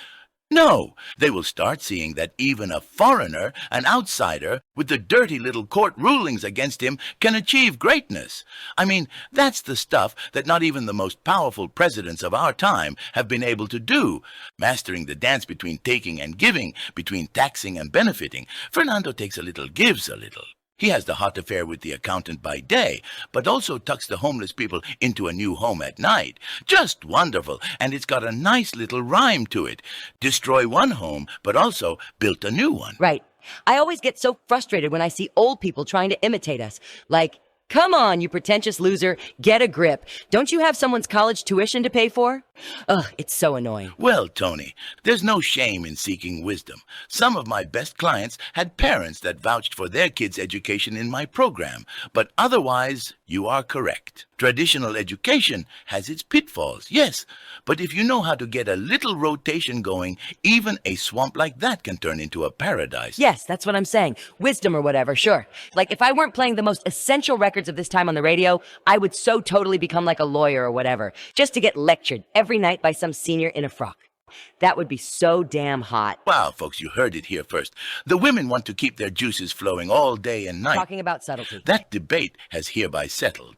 No, they will start seeing that even a foreigner, an outsider, with the dirty little court rulings against him can achieve greatness. I mean, that's the stuff that not even the most powerful presidents of our time have been able to do. Mastering the dance between taking and giving, between taxing and benefiting. Fernando takes a little, gives a little. He has the hot affair with the accountant by day, but also tucks the homeless people into a new home at night. Just wonderful, and it's got a nice little rhyme to it. Destroy one home, but also built a new one. Right. I always get so frustrated when I see old people trying to imitate us. Like, Come on, you pretentious loser. Get a grip. Don't you have someone's college tuition to pay for? Ugh, it's so annoying. Well, Toni, there's no shame in seeking wisdom. Some of my best clients had parents that vouched for their kids' education in my program, but otherwise, you are correct. Traditional education has its pitfalls, yes, but if you know how to get a little rotation going, even a swamp like that can turn into a paradise. Yes, that's what I'm saying. Wisdom or whatever, sure. Like, if I weren't playing the most essential records of this time on the radio, I would so totally become like a lawyer or whatever, just to get lectured every night by some senior in a frock. That would be so damn hot. Wow, folks, you heard it here first. The women want to keep their juices flowing all day and night. Talking about subtlety. That debate has hereby settled.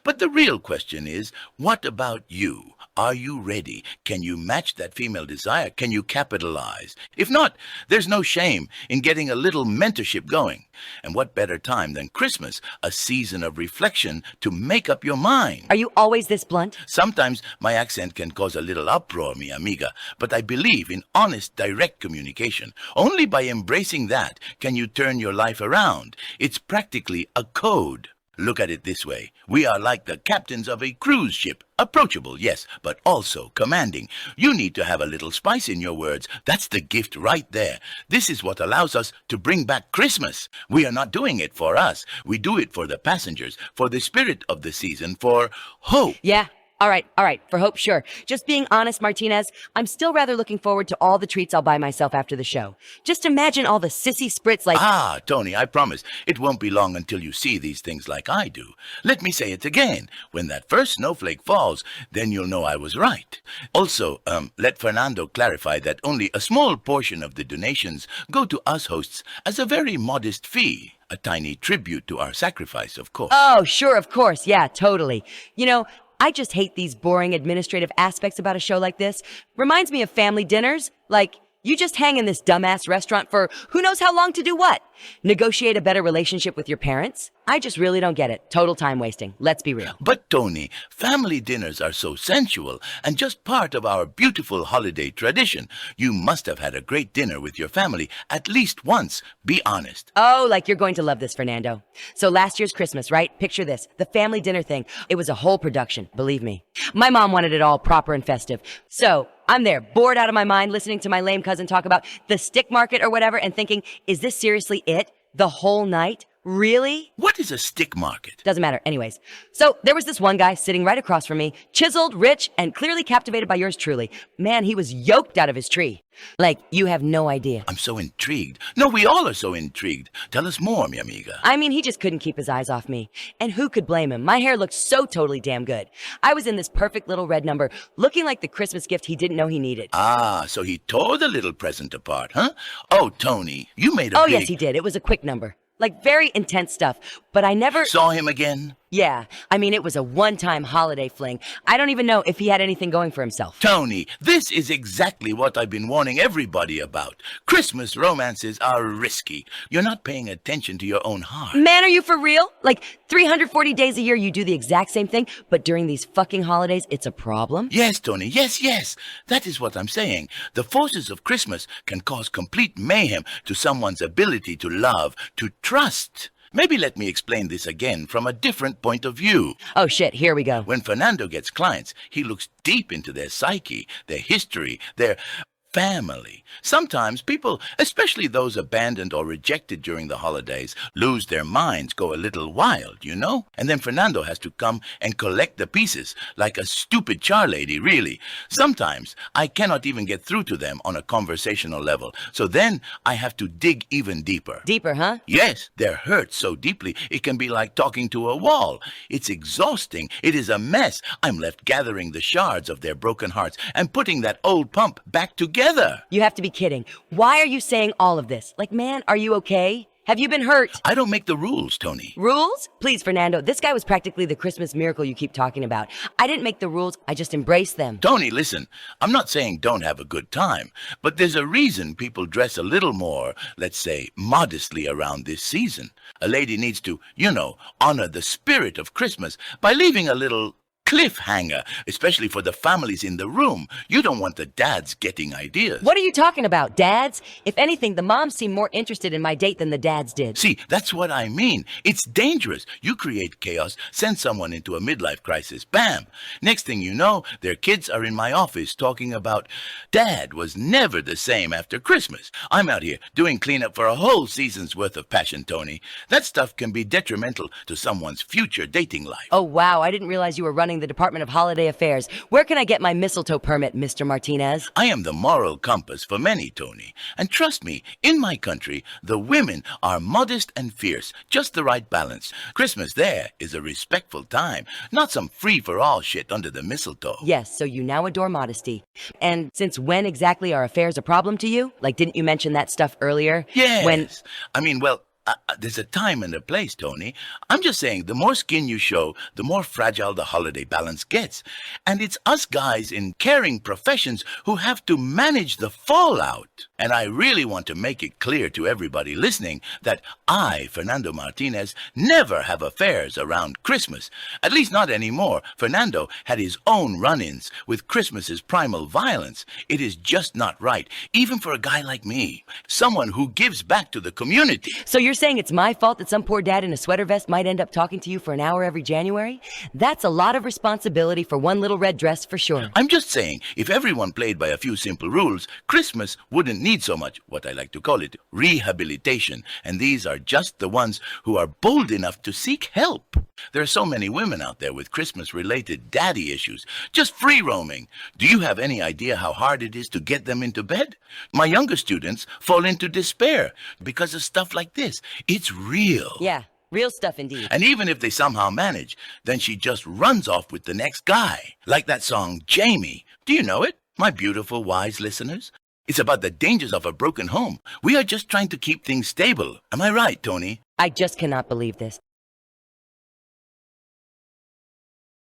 But the real question is, what about you? Are you ready? Can you match that female desire? Can you capitalize? If not, there's no shame in getting a little mentorship going. And what better time than Christmas, a season of reflection to make up your mind? Are you always this blunt? Sometimes my accent can cause a little uproar, mi amiga, but I believe in honest, direct communication. Only by embracing that can you turn your life around. It's practically a code. Look at it this way. We are like the captains of a cruise ship. Approachable, yes, but also commanding. You need to have a little spice in your words. That's the gift right there. This is what allows us to bring back Christmas. We are not doing it for us. We do it for the passengers, for the spirit of the season, for hope. Yeah. All right. For hope, sure. Just being honest, Martinez, I'm still rather looking forward to all the treats I'll buy myself after the show. Just imagine all the sissy spritz like... Ah, Toni, I promise, it won't be long until you see these things like I do. Let me say it again. When that first snowflake falls, then you'll know I was right. Also, let Fernando clarify that only a small portion of the donations go to us hosts as a very modest fee. A tiny tribute to our sacrifice, of course. Oh, sure, of course. Yeah, totally. You know, I just hate these boring administrative aspects about a show like this. Reminds me of family dinners. Like, you just hang in this dumbass restaurant for who knows how long to do what? Negotiate a better relationship with your parents? I just really don't get it. Total time wasting. Let's be real. But, Toni, family dinners are so sensual and just part of our beautiful holiday tradition. You must have had a great dinner with your family at least once. Be honest. Oh, like you're going to love this, Fernando. So last year's Christmas, right? Picture this. The family dinner thing. It was a whole production, believe me. My mom wanted it all proper and festive. So I'm there, bored out of my mind, listening to my lame cousin talk about the stick market or whatever and thinking, is this seriously it? The whole night? Really? What is a stick market? Doesn't matter. Anyways. So there was this one guy sitting right across from me, chiseled, rich, and clearly captivated by yours truly. Man, he was yoked out of his tree. Like, you have no idea. I'm so intrigued. No, we all are so intrigued. Tell us more, mi amiga. I mean, he just couldn't keep his eyes off me. And who could blame him? My hair looked so totally damn good. I was in this perfect little red number, looking like the Christmas gift he didn't know he needed. Ah, so he tore the little present apart, huh? Oh, Toni, you made a Oh, big... yes, he did. It was a quick number. Like, very intense stuff. But I never... Saw him again? Yeah. I mean, it was a one-time holiday fling. I don't even know if he had anything going for himself. Toni, this is exactly what I've been warning everybody about. Christmas romances are risky. You're not paying attention to your own heart. Man, are you for real? Like, 340 days a year you do the exact same thing, but during these fucking holidays, it's a problem? Yes, Toni, yes. That is what I'm saying. The forces of Christmas can cause complete mayhem to someone's ability to love, to trust. Maybe let me explain this again from a different point of view. Oh shit, here we go. When Fernando gets clients, he looks deep into their psyche, their history, their family. Sometimes people, especially those abandoned or rejected during the holidays, lose their minds, go a little wild, you know? And then Fernando has to come and collect the pieces, like a stupid char lady, really. Sometimes I cannot even get through to them on a conversational level, so then I have to dig even deeper. Deeper, huh? Yes, they're hurt so deeply, it can be like talking to a wall. It's exhausting. It is a mess. I'm left gathering the shards of their broken hearts and putting that old pump back together. You have to be kidding. Why are you saying all of this? Like, man, are you okay? Have you been hurt? I don't make the rules, Toni. Rules? Please, Fernando, this guy was practically the Christmas miracle you keep talking about. I didn't make the rules, I just embraced them. Toni, listen, I'm not saying don't have a good time, but there's a reason people dress a little more, let's say, modestly around this season. A lady needs to, honor the spirit of Christmas by leaving a little cliffhanger, especially for the families in the room. You don't want the dads getting ideas. What are you talking about, dads? If anything, the moms seem more interested in my date than the dads did. See, that's what I mean. It's dangerous. You create chaos, send someone into a midlife crisis. Bam! Next thing you know, their kids are in my office talking about, Dad was never the same after Christmas. I'm out here doing cleanup for a whole season's worth of passion, Toni. That stuff can be detrimental to someone's future dating life. Oh, wow. I didn't realize you were running the Department of Holiday Affairs. Where can I get my mistletoe permit, Mr. Martinez? I am the moral compass for many, Toni. And trust me, in my country, the women are modest and fierce, just the right balance. Christmas there is a respectful time, not some free-for-all shit under the mistletoe. Yes, so you now adore modesty. And since when exactly are affairs a problem to you? Like, didn't you mention that stuff earlier? Yes. There's a time and a place, Toni. I'm just saying, the more skin you show, the more fragile the holiday balance gets. And it's us guys in caring professions who have to manage the fallout. And I really want to make it clear to everybody listening that I, Fernando Martinez, never have affairs around Christmas. At least not anymore. Fernando had his own run-ins with Christmas's primal violence. It is just not right, even for a guy like me, someone who gives back to the community. So you're saying it's my fault that some poor dad in a sweater vest might end up talking to you for an hour every January? That's a lot of responsibility for one little red dress for sure. I'm just saying, if everyone played by a few simple rules, Christmas wouldn't need so much, what I like to call it, rehabilitation. And these are just the ones who are bold enough to seek help. There are so many women out there with Christmas-related daddy issues, just free roaming. Do you have any idea how hard it is to get them into bed? My younger students fall into despair because of stuff like this. It's real. Yeah, real stuff indeed. And even if they somehow manage, then she just runs off with the next guy. Like that song, Jamie. Do you know it, my beautiful, wise listeners? It's about the dangers of a broken home. We are just trying to keep things stable. Am I right, Toni? I just cannot believe this.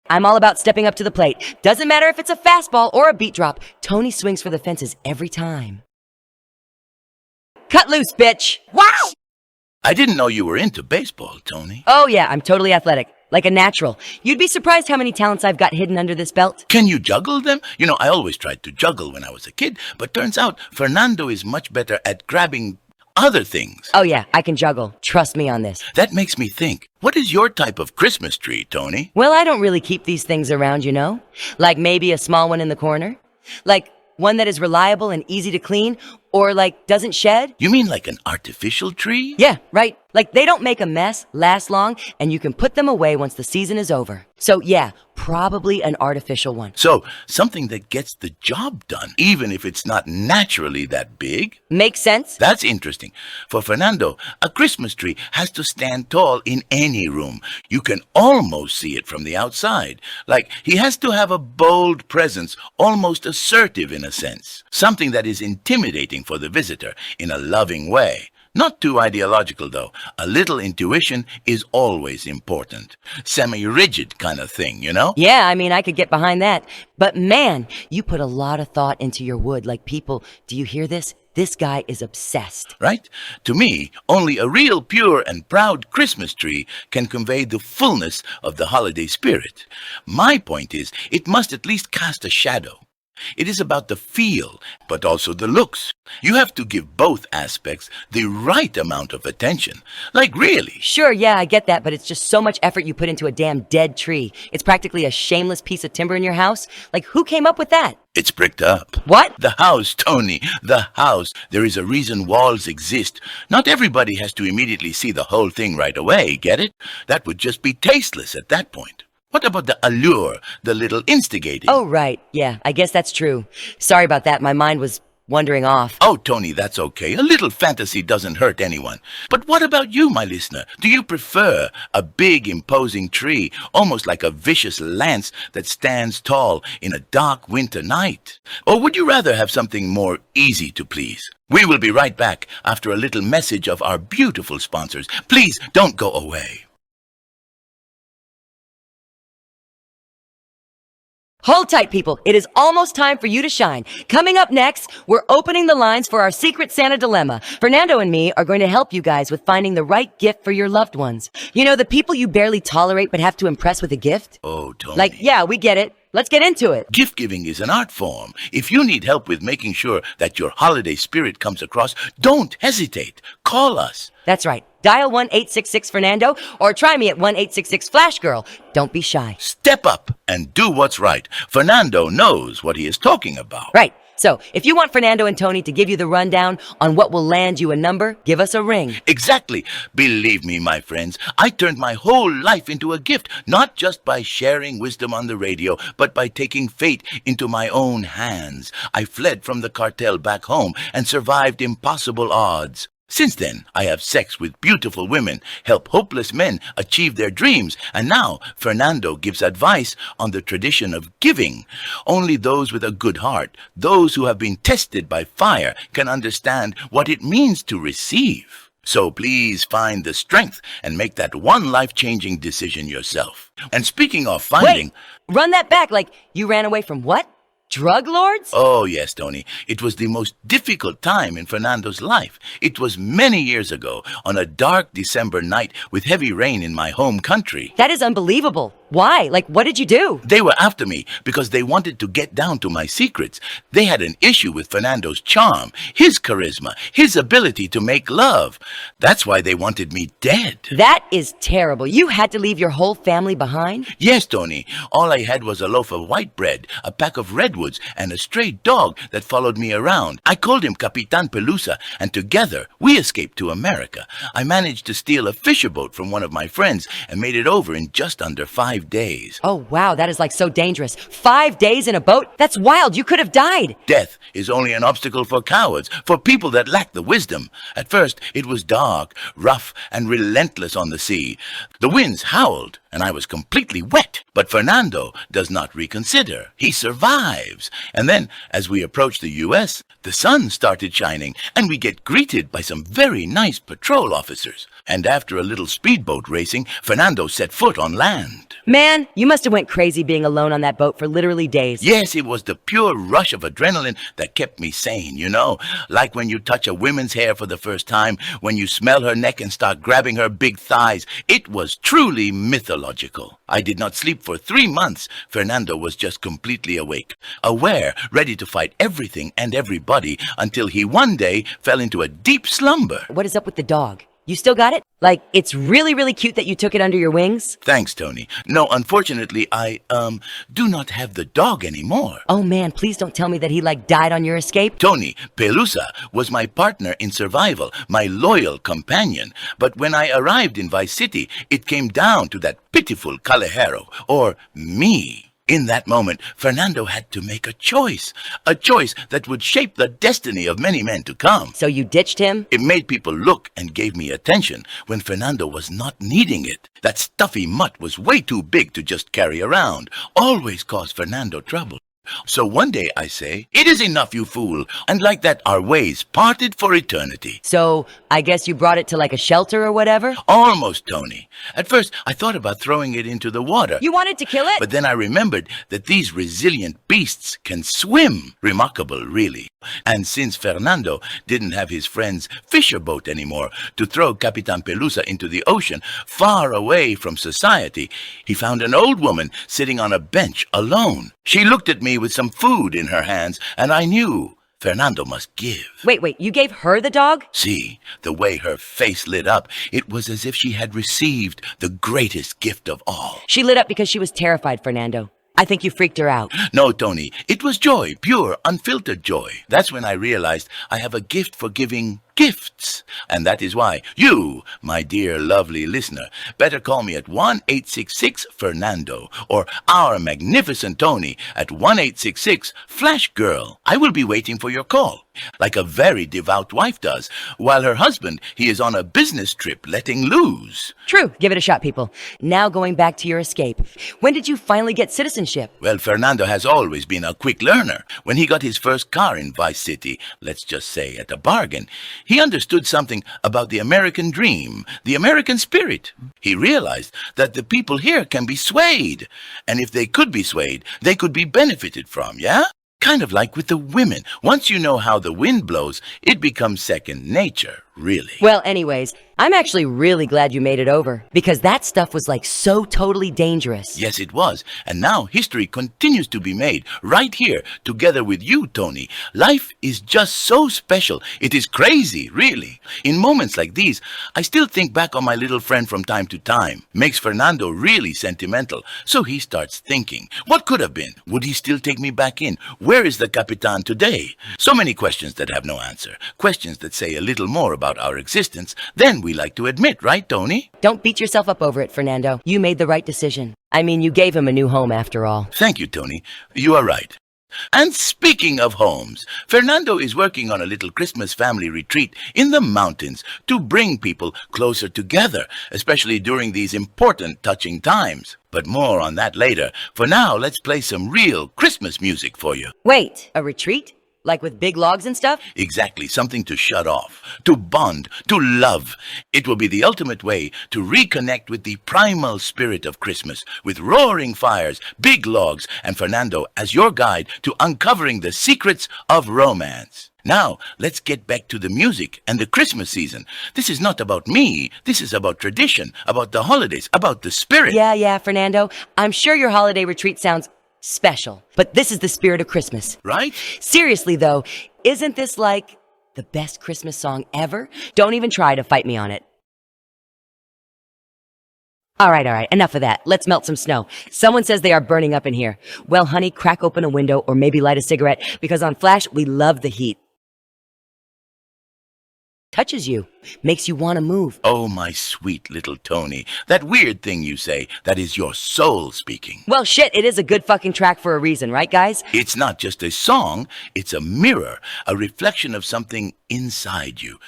I'm all about stepping up to the plate. Doesn't matter if it's a fastball or a beat drop. Toni swings for the fences every time. Cut loose, bitch! Wow! I didn't know you were into baseball, Toni. Oh yeah, I'm totally athletic. Like a natural. You'd be surprised how many talents I've got hidden under this belt. Can you juggle them? You know, I always tried to juggle when I was a kid, but turns out Fernando is much better at grabbing other things. Oh yeah, I can juggle. Trust me on this. That makes me think, what is your type of Christmas tree, Toni? Well, I don't really keep these things around, you know? Like maybe a small one in the corner? Like one that is reliable and easy to clean? Or like doesn't shed? You mean like an artificial tree? Yeah, right. Like they don't make a mess, last long, and you can put them away once the season is over. So yeah, probably an artificial one. So, something that gets the job done, even if it's not naturally that big? Makes sense? That's interesting. For Fernando, a Christmas tree has to stand tall in any room. You can almost see it from the outside. Like, he has to have a bold presence, almost assertive in a sense. Something that is intimidating for the visitor in a loving way. Not too ideological, though. A little intuition is always important. Semi-rigid kind of thing, you know? Yeah, I mean, I could get behind that. But man, you put a lot of thought into your wood. Like people, do you hear this? This guy is obsessed. Right? To me, only a real pure and proud Christmas tree can convey the fullness of the holiday spirit. My point is, it must at least cast a shadow. It is about the feel, but also the looks. You have to give both aspects the right amount of attention. Like, really. Sure, yeah, I get that, but it's just so much effort you put into a damn dead tree. It's practically a shameless piece of timber in your house. Like, who came up with that? It's bricked up. What? The house, Toni. The house. There is a reason walls exist. Not everybody has to immediately see the whole thing right away, get it? That would just be tasteless at that point. What about the allure, the little instigating? Oh, right. Yeah, I guess that's true. Sorry about that. My mind was wandering off. Oh, Toni, that's okay. A little fantasy doesn't hurt anyone. But what about you, my listener? Do you prefer a big, imposing tree, almost like a vicious lance that stands tall in a dark winter night? Or would you rather have something more easy to please? We will be right back after a little message of our beautiful sponsors. Please don't go away. Hold tight, people. It is almost time for you to shine. Coming up next, we're opening the lines for our Secret Santa Dilemma. Fernando and me are going to help you guys with finding the right gift for your loved ones. You know, the people you barely tolerate but have to impress with a gift? Oh, Toni. Like, yeah, we get it. Let's get into it. Gift giving is an art form. If you need help with making sure that your holiday spirit comes across, don't hesitate. Call us. That's right. Dial 1-866-Fernando or try me at 1-866-FLASH-GIRL. Don't be shy. Step up and do what's right. Fernando knows what he is talking about. Right. So, if you want Fernando and Toni to give you the rundown on what will land you a number, give us a ring. Exactly. Believe me, my friends, I turned my whole life into a gift, not just by sharing wisdom on the radio, but by taking fate into my own hands. I fled from the cartel back home and survived impossible odds. Since then, I have sex with beautiful women, help hopeless men achieve their dreams, and now Fernando gives advice on the tradition of giving. Only those with a good heart, those who have been tested by fire, can understand what it means to receive. So please find the strength and make that one life-changing decision yourself. And speaking of finding... Wait, run that back like you ran away from what? Drug lords? Oh, yes, Toni. It was the most difficult time in Fernando's life. It was many years ago, on a dark December night with heavy rain in my home country. That is unbelievable. Why? Like, what did you do? They were after me because they wanted to get down to my secrets. They had an issue with Fernando's charm, his charisma, his ability to make love. That's why they wanted me dead. That is terrible. You had to leave your whole family behind? Yes, Toni. All I had was a loaf of white bread, a pack of redwoods, and a stray dog that followed me around. I called him Capitan Pelusa, and together we escaped to America. I managed to steal a fisher boat from one of my friends and made it over in just under 5 days. Oh, wow, that is like so dangerous. 5 days in a boat? That's wild. You could have died. Death is only an obstacle for cowards, for people that lack the wisdom. At first, it was dark, rough, and relentless on the sea. The winds howled, and I was completely wet. But Fernando does not reconsider. He survives. And then, as we approach the U.S., the sun started shining, and we get greeted by some very nice patrol officers. And after a little speedboat racing, Fernando set foot on land. Man, you must have went crazy being alone on that boat for literally days. Yes, it was the pure rush of adrenaline that kept me sane, you know? Like when you touch a woman's hair for the first time, when you smell her neck and start grabbing her big thighs. It was truly mythological. I did not sleep for 3 months. Fernando was just completely awake, aware, ready to fight everything and everybody until he one day fell into a deep slumber. What is up with the dog? You still got it? Like, it's really, really cute that you took it under your wings? Thanks, Toni. No, unfortunately, I, do not have the dog anymore. Oh man, please don't tell me that he, like, died on your escape. Toni, Pelusa was my partner in survival, my loyal companion. But when I arrived in Vice City, it came down to that pitiful Calejero, or me. In that moment, Fernando had to make a choice that would shape the destiny of many men to come. So you ditched him? It made people look and gave me attention when Fernando was not needing it. That stuffy mutt was way too big to just carry around, always caused Fernando trouble. So one day I say, "It is enough, you fool," and like that our ways parted for eternity. So, I guess you brought it to like a shelter or whatever? Almost, Toni. At first, I thought about throwing it into the water. You wanted to kill it? But then I remembered that these resilient beasts can swim. Remarkable, really. And since Fernando didn't have his friend's fisher boat anymore to throw Capitan Pelusa into the ocean, far away from society, he found an old woman sitting on a bench alone. She looked at me with some food in her hands, and I knew Fernando must give. Wait, you gave her the dog? See, the way her face lit up, it was as if she had received the greatest gift of all. She lit up because she was terrified, Fernando. I think you freaked her out. No, Toni, it was joy, pure, unfiltered joy. That's when I realized I have a gift for giving gifts. And that is why you, my dear lovely listener, better call me at 1-866-Fernando or our magnificent Toni at 1-866-Flash-Girl. I will be waiting for your call, like a very devout wife does, while her husband, he is on a business trip letting loose. True. Give it a shot, people. Now going back to your escape. When did you finally get citizenship? Well, Fernando has always been a quick learner. When he got his first car in Vice City, let's just say at a bargain, He understood something about the American dream, the American spirit. He realized that the people here can be swayed. And if they could be swayed, they could be benefited from, yeah? Kind of like with the women. Once you know how the wind blows, it becomes second nature, really. Well, anyways, I'm actually really glad you made it over, because that stuff was like so totally dangerous. Yes, it was. And now history continues to be made right here, together with you, Toni. Life is just so special. It is crazy, really. In moments like these, I still think back on my little friend from time to time. Makes Fernando really sentimental. So he starts thinking, what could have been? Would he still take me back in? Where is the Capitan today? So many questions that have no answer. Questions that say a little more about our existence than we like to admit, right, Toni? Don't beat yourself up over it, Fernando. You made the right decision. I mean, you gave him a new home after all. Thank you, Toni. You are right. And speaking of homes, Fernando is working on a little Christmas family retreat in the mountains to bring people closer together, especially during these important, touching times. But more on that later. For now, let's play some real Christmas music for you. Wait, a retreat? Like with big logs and stuff? Exactly, something to shut off, to bond, to love. It will be the ultimate way to reconnect with the primal spirit of Christmas, with roaring fires, big logs, and Fernando as your guide to uncovering the secrets of romance. Now, let's get back to the music and the Christmas season. This is not about me. This is about tradition, about the holidays, about the spirit. Yeah, Fernando. I'm sure your holiday retreat sounds special, but this is the spirit of Christmas. Right? Seriously, though, isn't this like the best Christmas song ever? Don't even try to fight me on it. All right, enough of that. Let's melt some snow. Someone says they are burning up in here. Well, honey, crack open a window or maybe light a cigarette, because on Flash, we love the heat. Touches you, makes you want to move. Oh, my sweet little Toni. That weird thing you say, that is your soul speaking. Well, shit, it is a good fucking track for a reason, right, guys? It's not just a song, it's a mirror, a reflection of something inside you,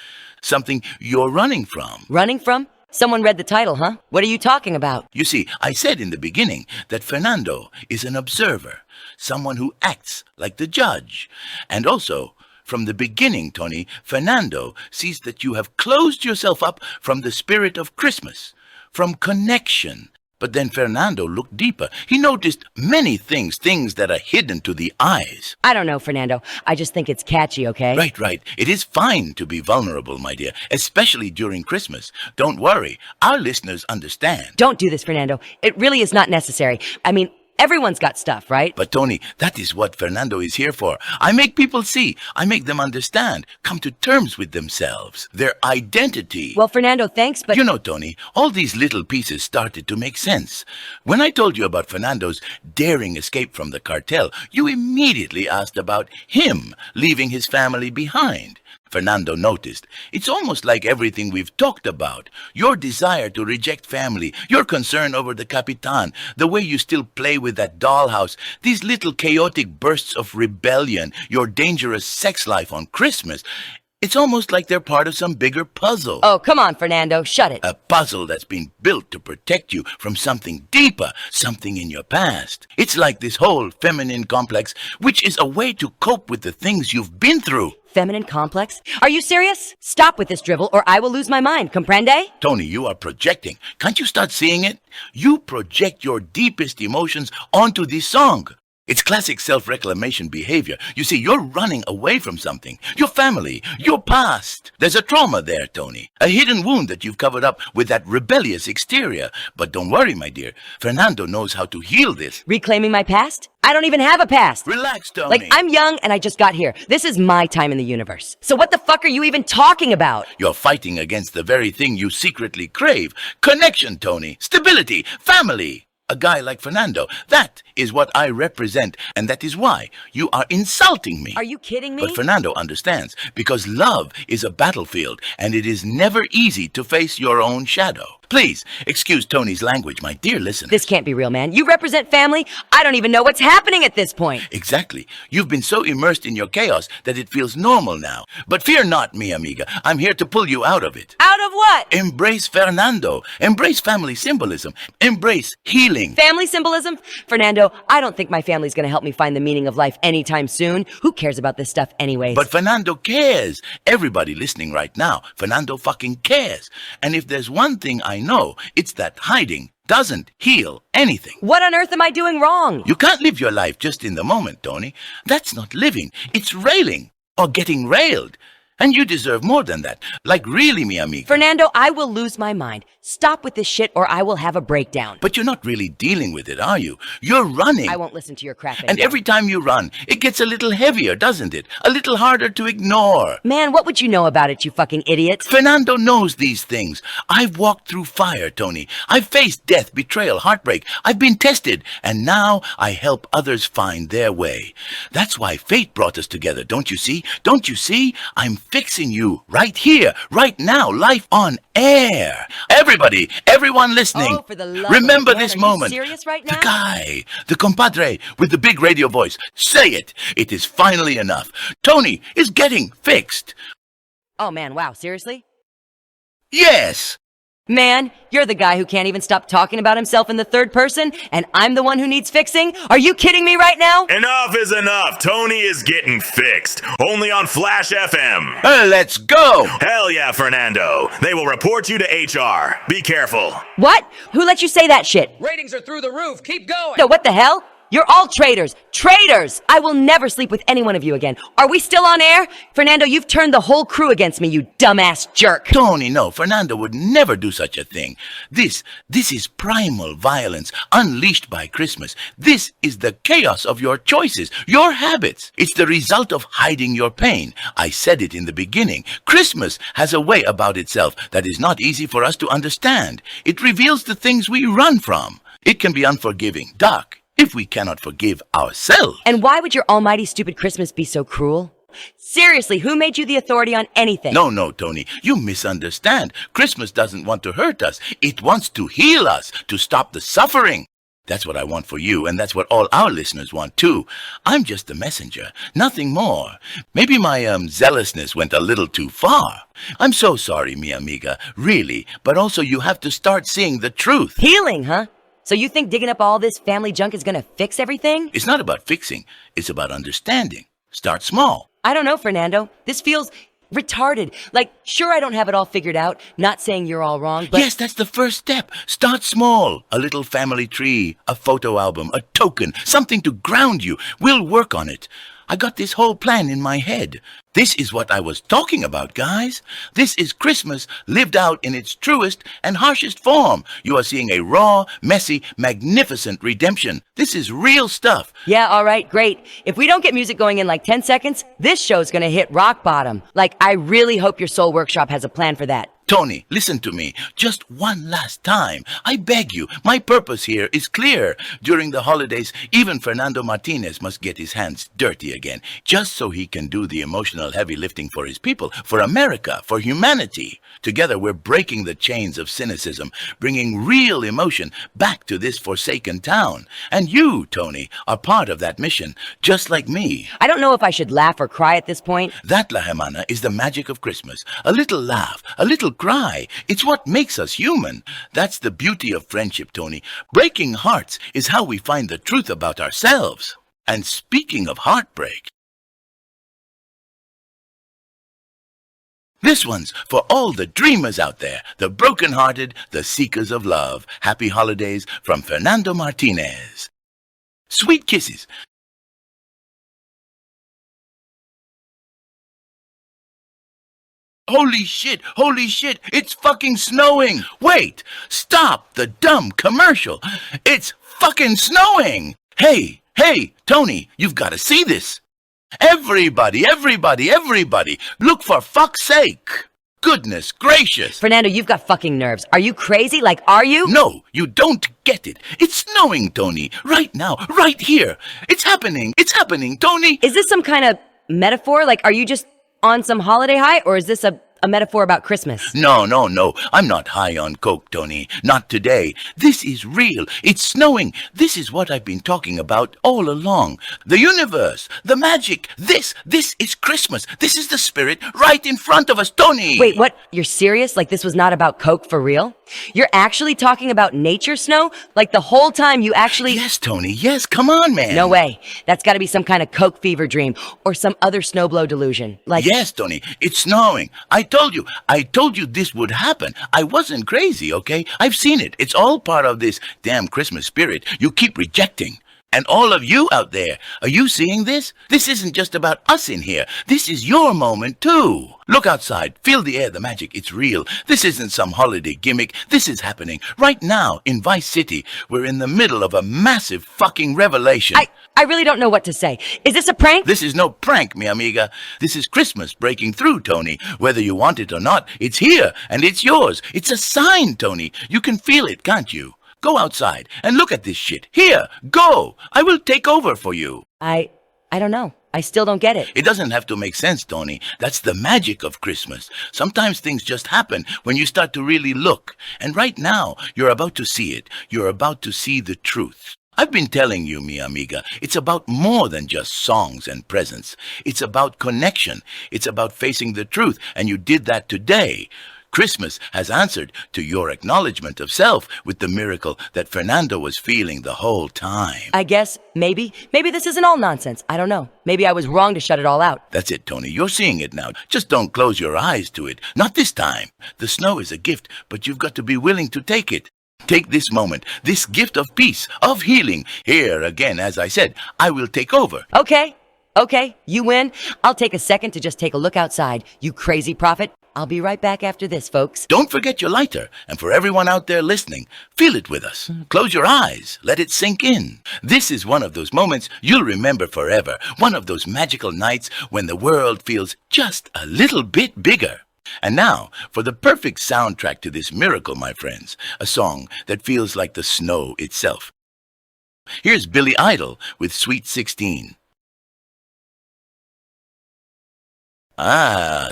something you're running from. Running from? Someone read the title, huh? What are you talking about? You see, I said in the beginning that Fernando is an observer, someone who acts like the judge. And also, from the beginning, Toni, Fernando sees that you have closed yourself up from the spirit of Christmas, from connection. But then Fernando looked deeper. He noticed many things that are hidden to the eyes. I don't know, Fernando. I just think it's catchy, okay? Right. It is fine to be vulnerable, my dear, especially during Christmas. Don't worry. Our listeners understand. Don't do this, Fernando. It really is not necessary. I mean, everyone's got stuff, right? But Toni, that is what Fernando is here for. I make people see. I make them understand. Come to terms with themselves. Their identity. Well, Fernando, thanks, but... You know, Toni, all these little pieces started to make sense. When I told you about Fernando's daring escape from the cartel, you immediately asked about him leaving his family behind. Fernando noticed. It's almost like everything we've talked about. Your desire to reject family, your concern over the Capitan, the way you still play with that dollhouse, these little chaotic bursts of rebellion, your dangerous sex life on Christmas. It's almost like they're part of some bigger puzzle. Oh, come on, Fernando, shut it. A puzzle that's been built to protect you from something deeper, something in your past. It's like this whole feminine complex, which is a way to cope with the things you've been through. Feminine complex? Are you serious? Stop with this drivel or I will lose my mind, comprende? Toni, you are projecting. Can't you start seeing it? You project your deepest emotions onto this song. It's classic self-reclamation behavior. You see, you're running away from something. Your family, your past. There's a trauma there, Toni. A hidden wound that you've covered up with that rebellious exterior. But don't worry, my dear. Fernando knows how to heal this. Reclaiming my past? I don't even have a past. Relax, Toni. Like, I'm young and I just got here. This is my time in the universe. So what the fuck are you even talking about? You're fighting against the very thing you secretly crave. Connection, Toni. Stability. Family. A guy like Fernando. That is what I represent, and that is why you are insulting me. Are you kidding me? But Fernando understands, because love is a battlefield, and it is never easy to face your own shadow. Please, excuse Tony's language, my dear listener. This can't be real, man. You represent family? I don't even know what's happening at this point. Exactly. You've been so immersed in your chaos that it feels normal now. But fear not, mi amiga. I'm here to pull you out of it. Out of what? Embrace Fernando. Embrace family symbolism. Embrace healing. Family symbolism? Fernando, I don't think my family's gonna help me find the meaning of life anytime soon. Who cares about this stuff anyways? But Fernando cares. Everybody listening right now, Fernando fucking cares. And if there's one thing I know, it's that hiding doesn't heal anything. What on earth am I doing wrong? You can't live your life just in the moment, Toni. That's not living. It's railing or getting railed. And you deserve more than that. Like really, mi amiga. Fernando, I will lose my mind. Stop with this shit or I will have a breakdown. But you're not really dealing with it, are you? You're running. I won't listen to your crap anymore. And every time you run, it gets a little heavier, doesn't it? A little harder to ignore. Man, what would you know about it, you fucking idiot? Fernando knows these things. I've walked through fire, Toni. I've faced death, betrayal, heartbreak. I've been tested. And now I help others find their way. That's why fate brought us together, don't you see? Don't you see? I'm fixing you right here, right now, live on air. Everybody, everyone listening, Oh, for the love remember of God, this are you moment. serious right now? The guy, the compadre with the big radio voice. Say it. It is finally enough. Toni is getting fixed. Oh man, wow, seriously? Yes. Man, you're the guy who can't even stop talking about himself in the third person, and I'm the one who needs fixing? Are you kidding me right now? Enough is enough. Toni is getting fixed. Only on Flash FM. Let's go. Hell yeah, Fernando. They will report you to HR. Be careful. What? Who let you say that shit? Ratings are through the roof. Keep going. No, what the hell? You're all traitors! Traitors! I will never sleep with any one of you again. Are we still on air? Fernando, you've turned the whole crew against me, you dumbass jerk. Toni, no, Fernando would never do such a thing. This is primal violence unleashed by Christmas. This is the chaos of your choices, your habits. It's the result of hiding your pain. I said it in the beginning. Christmas has a way about itself that is not easy for us to understand. It reveals the things we run from. It can be unforgiving, dark, if we cannot forgive ourselves. And why would your almighty stupid Christmas be so cruel? Seriously, who made you the authority on anything? No, Toni, you misunderstand. Christmas doesn't want to hurt us. It wants to heal us, to stop the suffering. That's what I want for you, and that's what all our listeners want too. I'm just the messenger, nothing more. Maybe my zealousness went a little too far. I'm so sorry, mi amiga, really, but also you have to start seeing the truth. Healing, huh? So you think digging up all this family junk is gonna fix everything? It's not about fixing, it's about understanding. Start small. I don't know, Fernando. This feels retarded. Like, sure, I don't have it all figured out. Not saying you're all wrong, but... Yes, that's the first step. Start small. A little family tree, a photo album, a token, something to ground you. We'll work on it. I got this whole plan in my head. This is what I was talking about, guys. This is Christmas lived out in its truest and harshest form. You are seeing a raw, messy, magnificent redemption. This is real stuff. Yeah, all right, great. If we don't get music going in like 10 seconds, this show's gonna hit rock bottom. Like, I really hope your Soul Workshop has a plan for that. Toni, listen to me. Just one last time. I beg you. My purpose here is clear. During the holidays, even Fernando Martinez must get his hands dirty again, just so he can do the emotional heavy lifting for his people, for America, for humanity. Together, we're breaking the chains of cynicism, bringing real emotion back to this forsaken town. And you, Toni, are part of that mission, just like me. I don't know if I should laugh or cry at this point. That, La Hermana, is the magic of Christmas. A little laugh, a little cry. It's what makes us human. That's the beauty of friendship, Toni. Breaking hearts is how we find the truth about ourselves. And speaking of heartbreak, this one's for all the dreamers out there, the broken-hearted, the seekers of love. Happy holidays from Fernando Martinez. Sweet kisses. Holy shit, it's fucking snowing. Wait, stop the dumb commercial. It's fucking snowing. Hey, Toni, you've got to see this. Everybody, look for fuck's sake. Goodness gracious. Fernando, you've got fucking nerves. Are you crazy? Like, are you? No, you don't get it. It's snowing, Toni. Right now, right here. It's happening, Toni. Is this some kind of metaphor? Like, are you just on some holiday high, or is this a a metaphor about Christmas. No. I'm not high on coke, Toni. Not today. This is real. It's snowing. This is what I've been talking about all along. The universe, the magic. This is Christmas. This is the spirit right in front of us, Toni. Wait, what? You're serious? Like this was not about coke for real? You're actually talking about nature, Snow? Like the whole time you actually... Yes, Toni. Yes, come on, man. No way. That's got to be some kind of coke fever dream or some other snowblow delusion. Like... Yes, Toni. It's snowing. I told you this would happen. I wasn't crazy, okay? I've seen it. It's all part of this damn Christmas spirit you keep rejecting. And all of you out there, are you seeing this? This isn't just about us in here. This is your moment, too. Look outside. Feel the air, the magic. It's real. This isn't some holiday gimmick. This is happening right now in Vice City. We're in the middle of a massive fucking revelation. I really don't know what to say. Is this a prank? This is no prank, mi amiga. This is Christmas breaking through, Toni. Whether you want it or not, it's here, and it's yours. It's a sign, Toni. You can feel it, can't you? Go outside and look at this shit. Here, go. I will take over for you. I don't know. I still don't get it. It doesn't have to make sense, Toni. That's the magic of Christmas. Sometimes things just happen when you start to really look. And right now, you're about to see it. You're about to see the truth. I've been telling you, mi amiga, it's about more than just songs and presents. It's about connection. It's about facing the truth. And you did that today. Christmas has answered to your acknowledgement of self with the miracle that Fernando was feeling the whole time. I guess, maybe this isn't all nonsense. I don't know. Maybe I was wrong to shut it all out. That's it, Toni. You're seeing it now. Just don't close your eyes to it. Not this time. The snow is a gift, but you've got to be willing to take it. Take this moment, this gift of peace, of healing. Here again, as I said, I will take over. Okay, you win. I'll take a second to just take a look outside. You crazy prophet. I'll be right back after this, folks. Don't forget your lighter. And for everyone out there listening, feel it with us. Close your eyes. Let it sink in. This is one of those moments you'll remember forever. One of those magical nights when the world feels just a little bit bigger. And now, for the perfect soundtrack to this miracle, my friends, a song that feels like the snow itself. Here's Billy Idol with Sweet 16.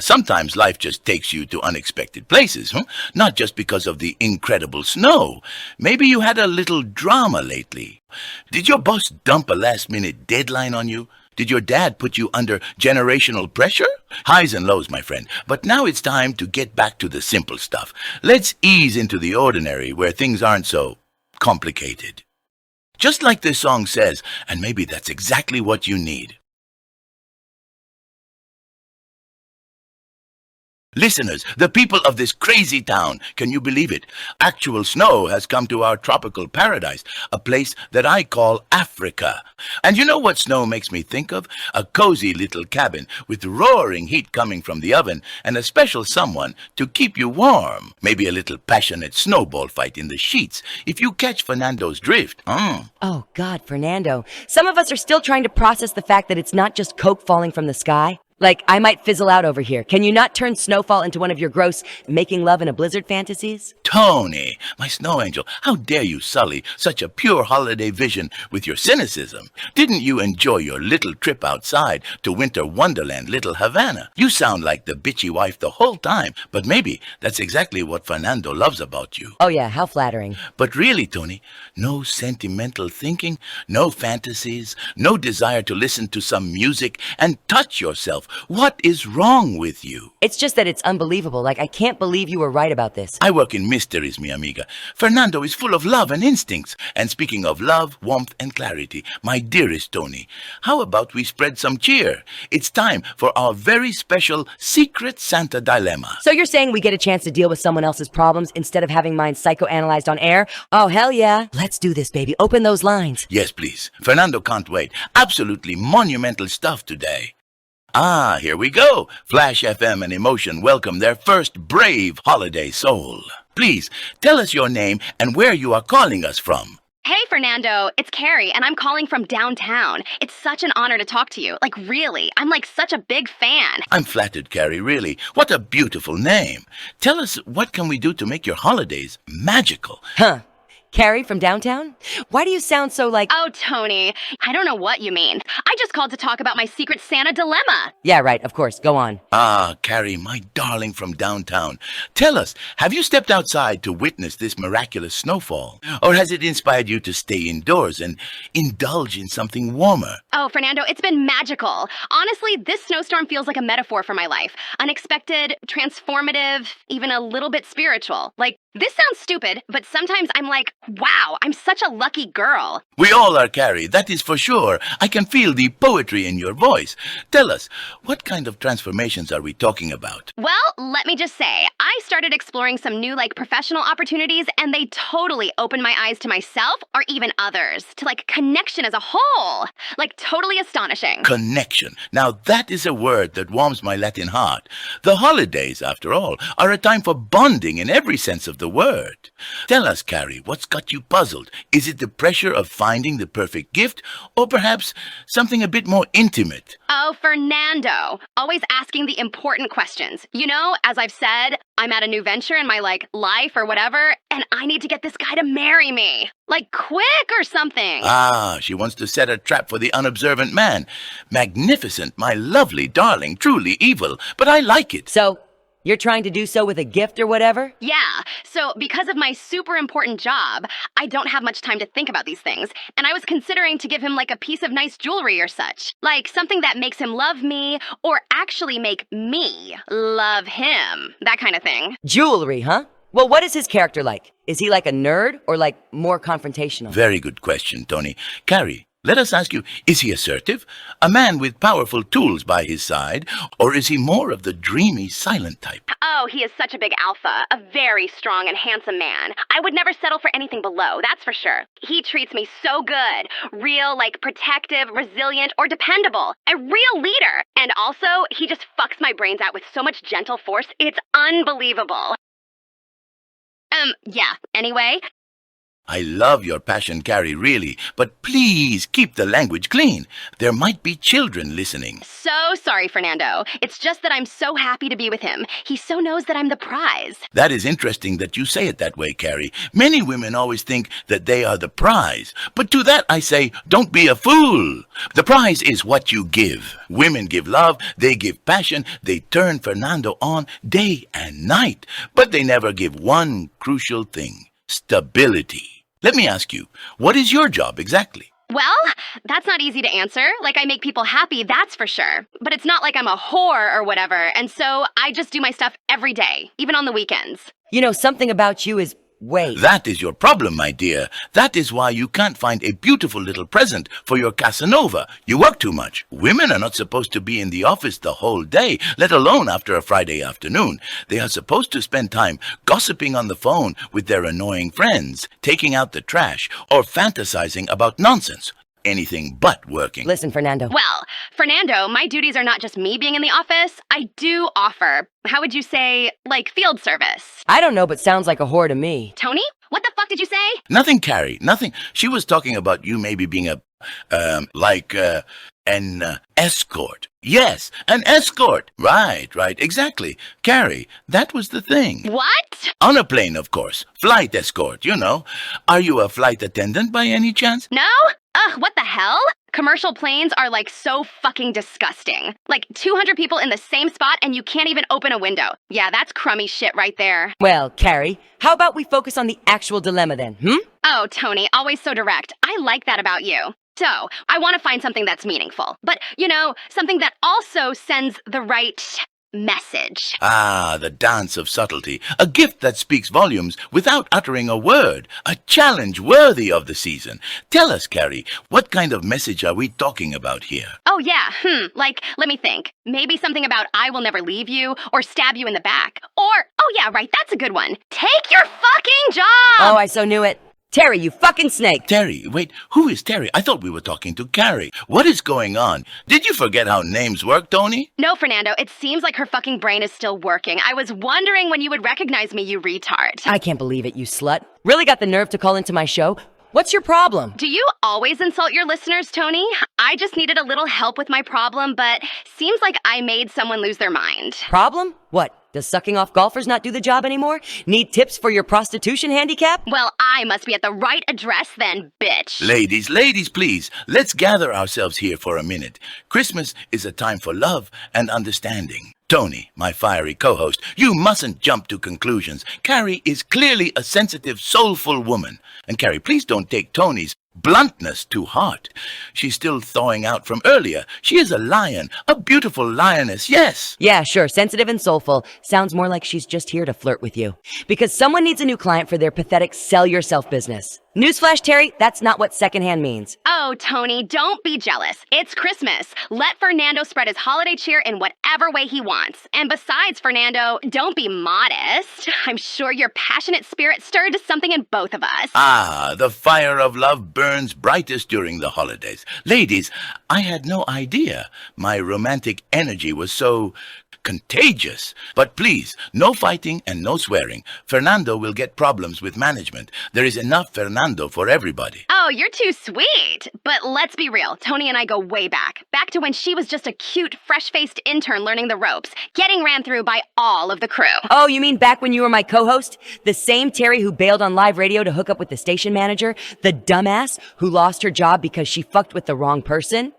Sometimes life just takes you to unexpected places, huh? Not just because of the incredible snow. Maybe you had a little drama lately. Did your boss dump a last-minute deadline on you? Did your dad put you under generational pressure? Highs and lows, my friend. But now it's time to get back to the simple stuff. Let's ease into the ordinary where things aren't so complicated. Just like this song says, and maybe that's exactly what you need. Listeners, the people of this crazy town, can you believe it? Actual snow has come to our tropical paradise, a place that I call Africa. And you know what snow makes me think of? A cozy little cabin with roaring heat coming from the oven and a special someone to keep you warm. Maybe a little passionate snowball fight in the sheets, if you catch Fernando's drift. Oh, God, Fernando. Some of us are still trying to process the fact that it's not just coke falling from the sky. Like, I might fizzle out over here. Can you not turn snowfall into one of your gross making love in a blizzard fantasies? Toni, my snow angel, how dare you sully such a pure holiday vision with your cynicism? Didn't you enjoy your little trip outside to winter wonderland, Little Havana? You sound like the bitchy wife the whole time, but maybe that's exactly what Fernando loves about you. Oh yeah, how flattering. But really, Toni, no sentimental thinking, no fantasies, no desire to listen to some music and touch yourself. What is wrong with you? It's just that it's unbelievable. Like, I can't believe you were right about this. I work in mysteries, mi amiga. Fernando is full of love and instincts. And speaking of love, warmth, and clarity, my dearest Toni, how about we spread some cheer? It's time for our very special Secret Santa Dilemma. So you're saying we get a chance to deal with someone else's problems instead of having mine psychoanalyzed on air? Oh, hell yeah. Let's do this, baby. Open those lines. Yes, please. Fernando can't wait. Absolutely monumental stuff today. Here we go. Flash FM and Emotion welcome their first brave holiday soul. Please, tell us your name and where you are calling us from. Hey, Fernando, it's Carrie, and I'm calling from downtown. It's such an honor to talk to you. Like, really, I'm like such a big fan. I'm flattered, Carrie, really. What a beautiful name. Tell us, what can we do to make your holidays magical? Huh. Carrie from downtown? Why do you sound so like... Oh, Toni, I don't know what you mean. I just just called to talk about my Secret Santa dilemma. Yeah, right, of course. Go on. Ah, Carrie, my darling from downtown. Tell us, have you stepped outside to witness this miraculous snowfall? Or has it inspired you to stay indoors and indulge in something warmer? Oh, Fernando, it's been magical. Honestly, this snowstorm feels like a metaphor for my life. Unexpected, transformative, even a little bit spiritual. Like, this sounds stupid, but sometimes I'm like, wow, I'm such a lucky girl. We all are, Carrie, that is for sure. I can feel the poetry in your voice. Tell us, what kind of transformations are we talking about? Well, let me just say, I started exploring some new, professional opportunities, and they totally opened my eyes to myself or even others, to, connection as a whole. Totally astonishing. Connection. Now that is a word that warms my Latin heart. The holidays, after all, are a time for bonding in every sense of the word. Tell us, Carrie, what's got you puzzled? Is it the pressure of finding the perfect gift, or perhaps something a bit more intimate? Oh, Fernando. Always asking the important questions. You know, as I've said, I'm at a new venture in my, life or whatever, and I need to get this guy to marry me. Quick or something. Ah, she wants to set a trap for the unobservant man. Magnificent, my lovely darling, truly evil, but I like it. So, you're trying to do so with a gift or whatever? Yeah, so because of my super important job, I don't have much time to think about these things, and I was considering to give him a piece of nice jewelry or such. Something that makes him love me, or actually make me love him. That kind of thing. Jewelry, huh? Well, what is his character like? Is he like a nerd or more confrontational? Very good question, Toni. Carrie, let us ask you, is he assertive? A man with powerful tools by his side? Or is he more of the dreamy, silent type? Oh, he is such a big alpha, a very strong and handsome man. I would never settle for anything below, that's for sure. He treats me so good. Real, protective, resilient, or dependable. A real leader. And also, he just fucks my brains out with so much gentle force, it's unbelievable. Yeah, anyway. I love your passion, Carrie, really, but please keep the language clean. There might be children listening. So sorry, Fernando. It's just that I'm so happy to be with him. He so knows that I'm the prize. That is interesting that you say it that way, Carrie. Many women always think that they are the prize. But to that I say, don't be a fool. The prize is what you give. Women give love, they give passion, they turn Fernando on day and night. But they never give one crucial thing: stability. Let me ask you, what is your job exactly? Well, that's not easy to answer. I make people happy, that's for sure. But it's not like I'm a whore or whatever, and so I just do my stuff every day, even on the weekends. You know, something about you is That is your problem, my dear. That is why you can't find a beautiful little present for your Casanova. You work too much. Women are not supposed to be in the office the whole day, let alone after a Friday afternoon. They are supposed to spend time gossiping on the phone with their annoying friends, taking out the trash, or fantasizing about nonsense. Anything but working. Listen, Fernando. Well, Fernando, my duties are not just me being in the office. I do offer, how would you say, field service. I don't know, but sounds like a whore to me. Toni? What the fuck did you say? Nothing, Carrie, nothing. She was talking about you maybe being an escort. Yes, an escort. Right, exactly. Carrie, that was the thing. What? On a plane, of course. Flight escort, you know. Are you a flight attendant by any chance? No? Ugh, what the hell? Commercial planes are so fucking disgusting. 200 people in the same spot and you can't even open a window. Yeah, that's crummy shit right there. Well, Carrie, how about we focus on the actual dilemma then, Oh, Toni, always so direct. I like that about you. So, I want to find something that's meaningful. But, something that also sends the right message. Ah, the dance of subtlety. A gift that speaks volumes without uttering a word. A challenge worthy of the season. Tell us, Carrie, what kind of message are we talking about here? Oh, yeah, let me think. Maybe something about I will never leave you, or stab you in the back. Or, oh yeah, right, that's a good one. Take your fucking job! Oh, I so knew it. Teri, you fucking snake! Teri, wait, who is Teri? I thought we were talking to Carrie. What is going on? Did you forget how names work, Toni? No, Fernando, it seems like her fucking brain is still working. I was wondering when you would recognize me, you retard. I can't believe it, you slut. Really got the nerve to call into my show? What's your problem? Do you always insult your listeners, Toni? I just needed a little help with my problem, but seems like I made someone lose their mind. Problem? What? Does sucking off golfers not do the job anymore? Need tips for your prostitution handicap? Well, I must be at the right address then, bitch. Ladies, please, let's gather ourselves here for a minute. Christmas is a time for love and understanding. Toni, my fiery co-host, you mustn't jump to conclusions. Carrie is clearly a sensitive, soulful woman. And Carrie, please don't take Toni's bluntness to heart. She's still thawing out from earlier. She is a lion, a beautiful lioness, yes. Yeah, sure, sensitive and soulful. Sounds more like she's just here to flirt with you. Because someone needs a new client for their pathetic sell-yourself business. Newsflash, Teri, that's not what secondhand means. Oh, Toni, don't be jealous. It's Christmas. Let Fernando spread his holiday cheer in whatever way he wants. And besides, Fernando, don't be modest. I'm sure your passionate spirit stirred something in both of us. Ah, the fire of love burns brightest during the holidays. Ladies, I had no idea my romantic energy was so contagious. But please, no fighting and no swearing. Fernando will get problems with management. There is enough Fernando for everybody. Oh, you're too sweet. But let's be real. Toni and I go way back. Back to when she was just a cute, fresh-faced intern learning the ropes, getting ran through by all of the crew. Oh, you mean back when you were my co-host? The same Teri who bailed on live radio to hook up with the station manager? The dumbass who lost her job because she fucked with the wrong person?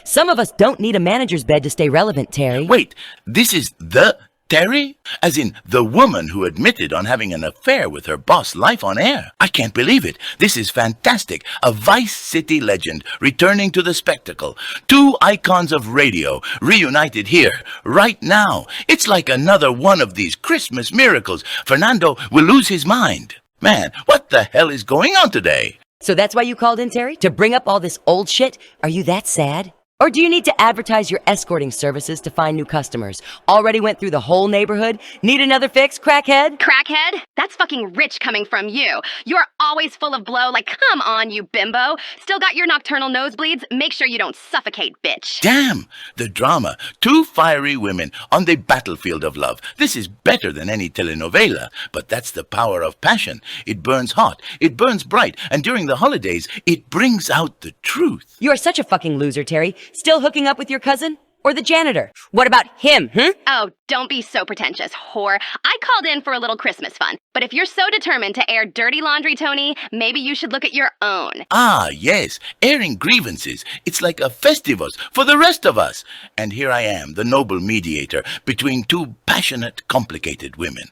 Some of us don't need a manager's bed to stay relevant, Teri. Wait, this is the Teri? As in, the woman who admitted on having an affair with her boss live on air. I can't believe it. This is fantastic. A Vice City legend returning to the spectacle. Two icons of radio reunited here, right now. It's like another one of these Christmas miracles. Fernando will lose his mind. Man, what the hell is going on today? So that's why you called in, Teri? To bring up all this old shit? Are you that sad? Or do you need to advertise your escorting services to find new customers? Already went through the whole neighborhood? Need another fix, crackhead? Crackhead? That's fucking rich coming from you. You're always full of blow, like, come on, you bimbo. Still got your nocturnal nosebleeds? Make sure you don't suffocate, bitch. Damn, the drama. Two fiery women on the battlefield of love. This is better than any telenovela, but that's the power of passion. It burns hot, it burns bright, and during the holidays, it brings out the truth. You are such a fucking loser, Teri. Still hooking up with your cousin? Or the janitor? What about him, Oh, don't be so pretentious, whore. I called in for a little Christmas fun. But if you're so determined to air dirty laundry, Toni, maybe you should look at your own. Ah, yes, airing grievances. It's like a festivus for the rest of us. And here I am, the noble mediator between two passionate, complicated women.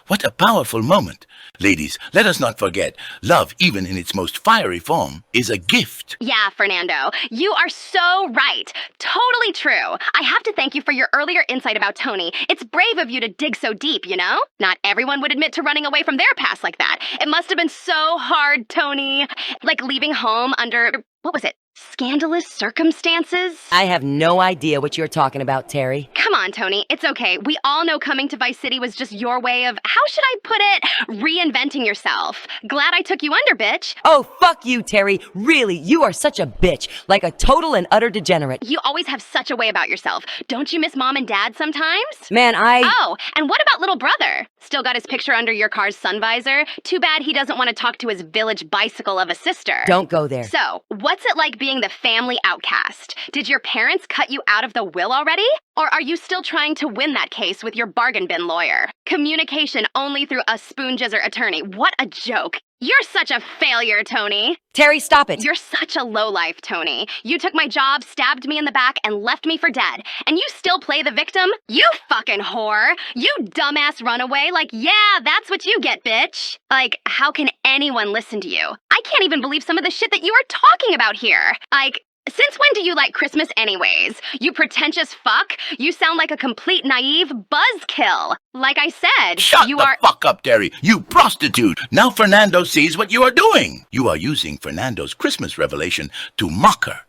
What a powerful moment. Ladies, let us not forget, love, even in its most fiery form, is a gift. Yeah, Fernando, you are so right. Totally true. I have to thank you for your earlier insight about Toni. It's brave of you to dig so deep, you know? Not everyone would admit to running away from their past like that. It must have been so hard, Toni. Like leaving home under, what was it? Scandalous circumstances? I have no idea what you're talking about, Teri. Come on, Toni. It's okay. We all know coming to Vice City was just your way of, how should I put it, reinventing yourself. Glad I took you under, bitch. Oh, fuck you, Teri. Really, you are such a bitch. Like a total and utter degenerate. You always have such a way about yourself. Don't you miss mom and dad sometimes? Man, Oh, and what about little brother? Still got his picture under your car's sun visor? Too bad he doesn't want to talk to his village bicycle of a sister. Don't go there. So, what's it like being the family outcast? Did your parents cut you out of the will already? Or are you still trying to win that case with your bargain bin lawyer? Communication only through a spoon jizzer attorney. What a joke. You're such a failure, Toni. Teri, stop it. You're such a lowlife, Toni. You took my job, stabbed me in the back, and left me for dead. And you still play the victim? You fucking whore. You dumbass runaway. Like, yeah, that's what you get, bitch. Like, how can anyone listen to you? I can't even believe some of the shit that you are talking about here. Like, since when do you like Christmas anyways? You pretentious fuck. You sound like a complete naive buzzkill. Like I said, Shut you the are- fuck up, Teri. You prostitute. Now Fernando sees what you are doing. You are using Fernando's Christmas revelation to mock her.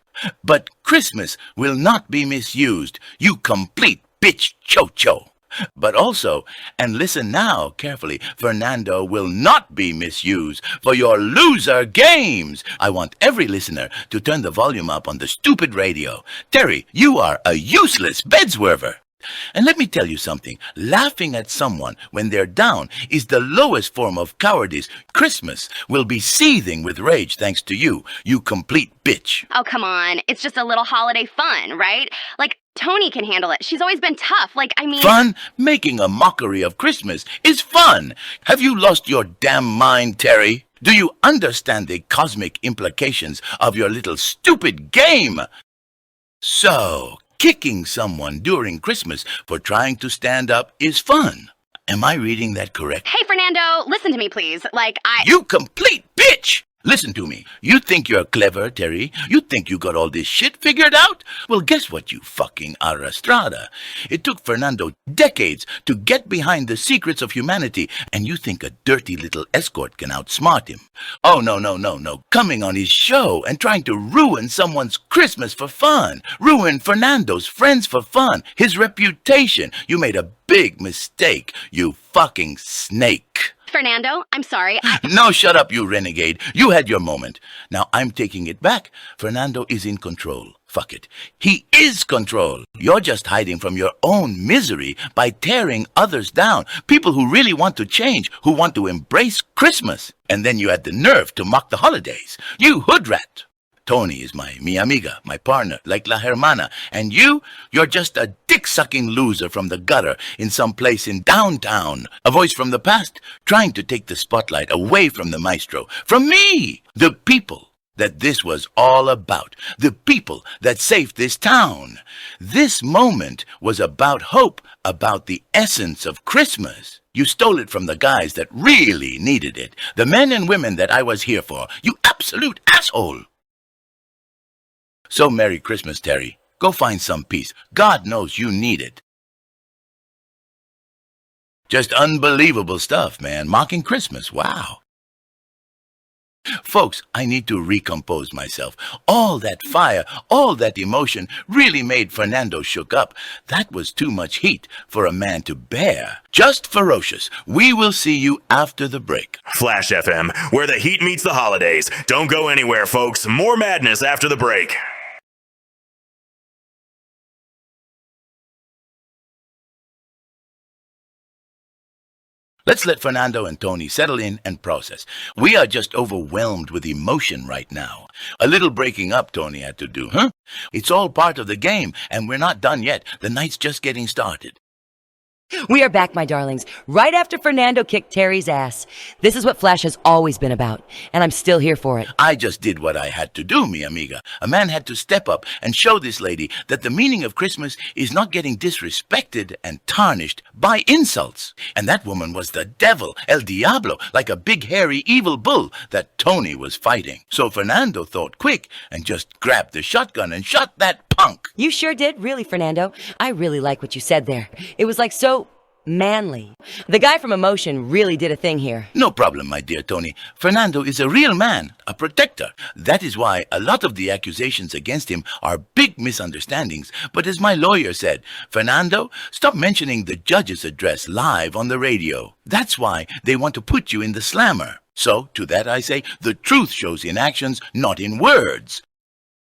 But Christmas will not be misused. You complete bitch chocho. But also, and listen now carefully, Fernando will not be misused for your loser games. I want every listener to turn the volume up on the stupid radio. Teri, you are a useless bedswerver. And let me tell you something. Laughing at someone when they're down is the lowest form of cowardice. Christmas will be seething with rage thanks to you, you complete bitch. Oh, come on. It's just a little holiday fun, right? Like, Toni can handle it. She's always been tough. Like, I mean... Fun? Making a mockery of Christmas is fun. Have you lost your damn mind, Teri? Do you understand the cosmic implications of your little stupid game? So, kicking someone during Christmas for trying to stand up is fun. Am I reading that correct? Hey, Fernando, listen to me, please. Like, You complete bitch! Listen to me. You think you're clever, Teri? You think you got all this shit figured out? Well, guess what, you fucking Arastrada. It took Fernando decades to get behind the secrets of humanity, and you think a dirty little escort can outsmart him. Oh, no. Coming on his show and trying to ruin someone's Christmas for fun. Ruin Fernando's friends for fun. His reputation. You made a big mistake, you fucking snake. Fernando, I'm sorry. No, shut up, you renegade. You had your moment. Now I'm taking it back. Fernando is in control. Fuck it. He is control. You're just hiding from your own misery by tearing others down. People who really want to change, who want to embrace Christmas. And then you had the nerve to mock the holidays. You hood rat. Toni is mi amiga, my partner, like La Hermana. And you're just a dick-sucking loser from the gutter in some place in downtown. A voice from the past, trying to take the spotlight away from the maestro. From me! The people that this was all about. The people that saved this town. This moment was about hope, about the essence of Christmas. You stole it from the guys that really needed it. The men and women that I was here for. You absolute asshole! So Merry Christmas, Teri. Go find some peace. God knows you need it. Just unbelievable stuff, man. Mocking Christmas. Wow. Folks, I need to recompose myself. All that fire, all that emotion really made Fernando shook up. That was too much heat for a man to bear. Just ferocious. We will see you after the break. Flash FM, where the heat meets the holidays. Don't go anywhere, folks. More madness after the break. Let's let Fernando and Toni settle in and process. We are just overwhelmed with emotion right now. A little breaking up Toni had to do, huh? It's all part of the game, and we're not done yet. The night's just getting started. We are back, my darlings, right after Fernando kicked Teri's ass. This is what Flash has always been about, and I'm still here for it. I just did what I had to do, mi amiga. A man had to step up and show this lady that the meaning of Christmas is not getting disrespected and tarnished by insults. And that woman was the devil, El Diablo, like a big hairy evil bull that Toni was fighting. So Fernando thought quick and just grabbed the shotgun and shot that punk. You sure did, really, Fernando. I really like what you said there. It was like so manly. The guy from Emotion really did a thing here. No problem, my dear Toni. Fernando is a real man, a protector. That is why a lot of the accusations against him are big misunderstandings. But as my lawyer said, Fernando, stop mentioning the judge's address live on the radio. That's why they want to put you in the slammer. So, to that I say, the truth shows in actions, not in words.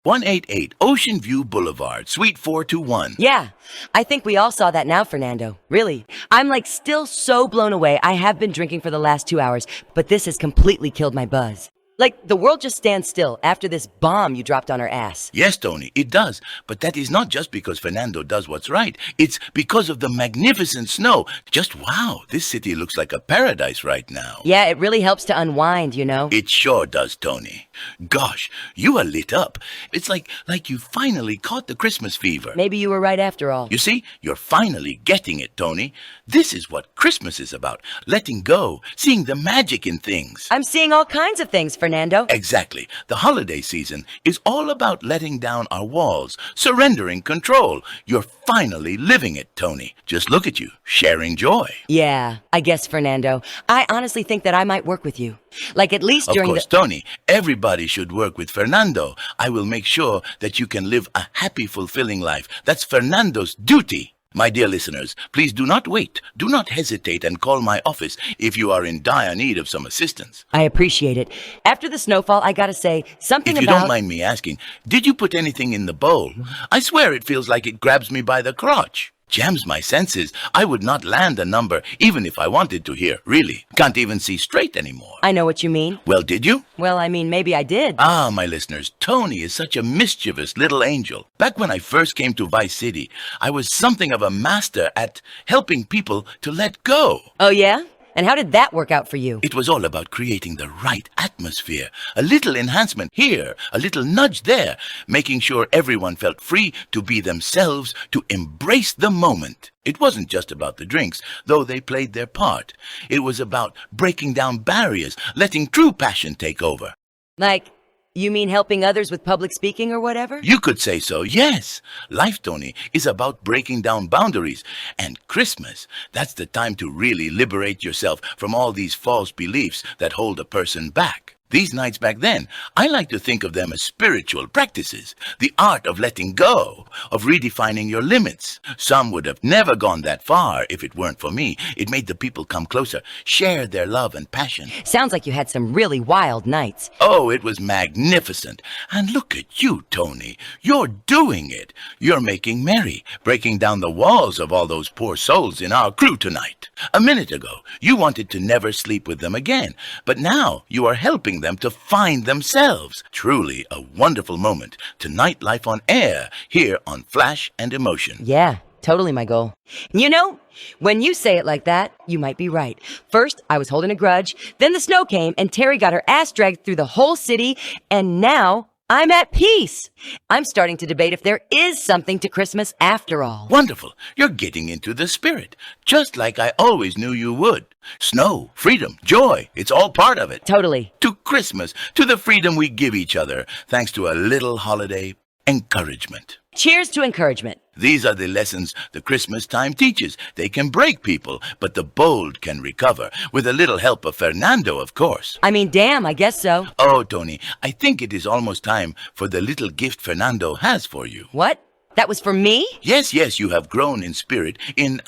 188 Ocean View Boulevard, Suite 421. Yeah, I think we all saw that now, Fernando. Really. I'm like still so blown away. I have been drinking for the last 2 hours, but this has completely killed my buzz. Like, the world just stands still after this bomb you dropped on her ass. Yes, Toni, it does. But that is not just because Fernando does what's right. It's because of the magnificent snow. Just wow, this city looks like a paradise right now. Yeah, it really helps to unwind, you know. It sure does, Toni. Gosh, you are lit up. It's like you finally caught the Christmas fever. Maybe you were right after all. You see, you're finally getting it, Toni. This is what Christmas is about. Letting go, seeing the magic in things. I'm seeing all kinds of things, Fernando. Exactly. The holiday season is all about letting down our walls, surrendering control. You're finally living it, Toni. Just look at you, sharing joy. Yeah, I guess, Fernando. I honestly think that I might work with you. Like, at least during Of course, Toni, everybody should work with Fernando. I will make sure that you can live a happy, fulfilling life. That's Fernando's duty. My dear listeners, please do not wait. Do not hesitate and call my office if you are in dire need of some assistance. I appreciate it. After the snowfall, I gotta say, something If you about... don't mind me asking, did you put anything in the bowl? I swear it feels like it grabs me by the crotch. jams my senses. I would not land a number even if I wanted to hear, really. Can't even see straight anymore. I know what you mean. Well, did you? Well, I mean, maybe I did. Ah, my listeners, Toni is such a mischievous little angel. Back when I first came to Vice City, I was something of a master at helping people to let go. Oh, yeah? And how did that work out for you? It was all about creating the right atmosphere. A little enhancement here, a little nudge there, making sure everyone felt free to be themselves, to embrace the moment. It wasn't just about the drinks, though they played their part. It was about breaking down barriers, letting true passion take over. Like, you mean helping others with public speaking or whatever? You could say so, yes. Life, Toni, is about breaking down boundaries. And Christmas, that's the time to really liberate yourself from all these false beliefs that hold a person back. These nights back then, I like to think of them as spiritual practices, the art of letting go, of redefining your limits. Some would have never gone that far if it weren't for me. It made the people come closer, share their love and passion. Sounds like you had some really wild nights. Oh, it was magnificent. And look at you, Toni. You're doing it. You're making merry, breaking down the walls of all those poor souls in our crew tonight. A minute ago, you wanted to never sleep with them again, but now you are helping them to find themselves. Truly a wonderful moment to nightlife on air here on Flash and Emotion. Yeah, totally my goal. You know, when you say it like that, you might be right. First, I was holding a grudge, then the snow came and Teri got her ass dragged through the whole city, and now I'm at peace. I'm starting to debate if there is something to Christmas after all. Wonderful. You're getting into the spirit, just like I always knew you would. Snow, freedom, joy, it's all part of it. Totally. To Christmas, to the freedom we give each other, thanks to a little holiday encouragement. Cheers to encouragement. These are the lessons the Christmas time teaches. They can break people, but the bold can recover, with a little help of Fernando, of course. I mean, damn, I guess so. Oh, Toni, I think it is almost time for the little gift Fernando has for you. What? That was for me? Yes, you have grown in spirit, in,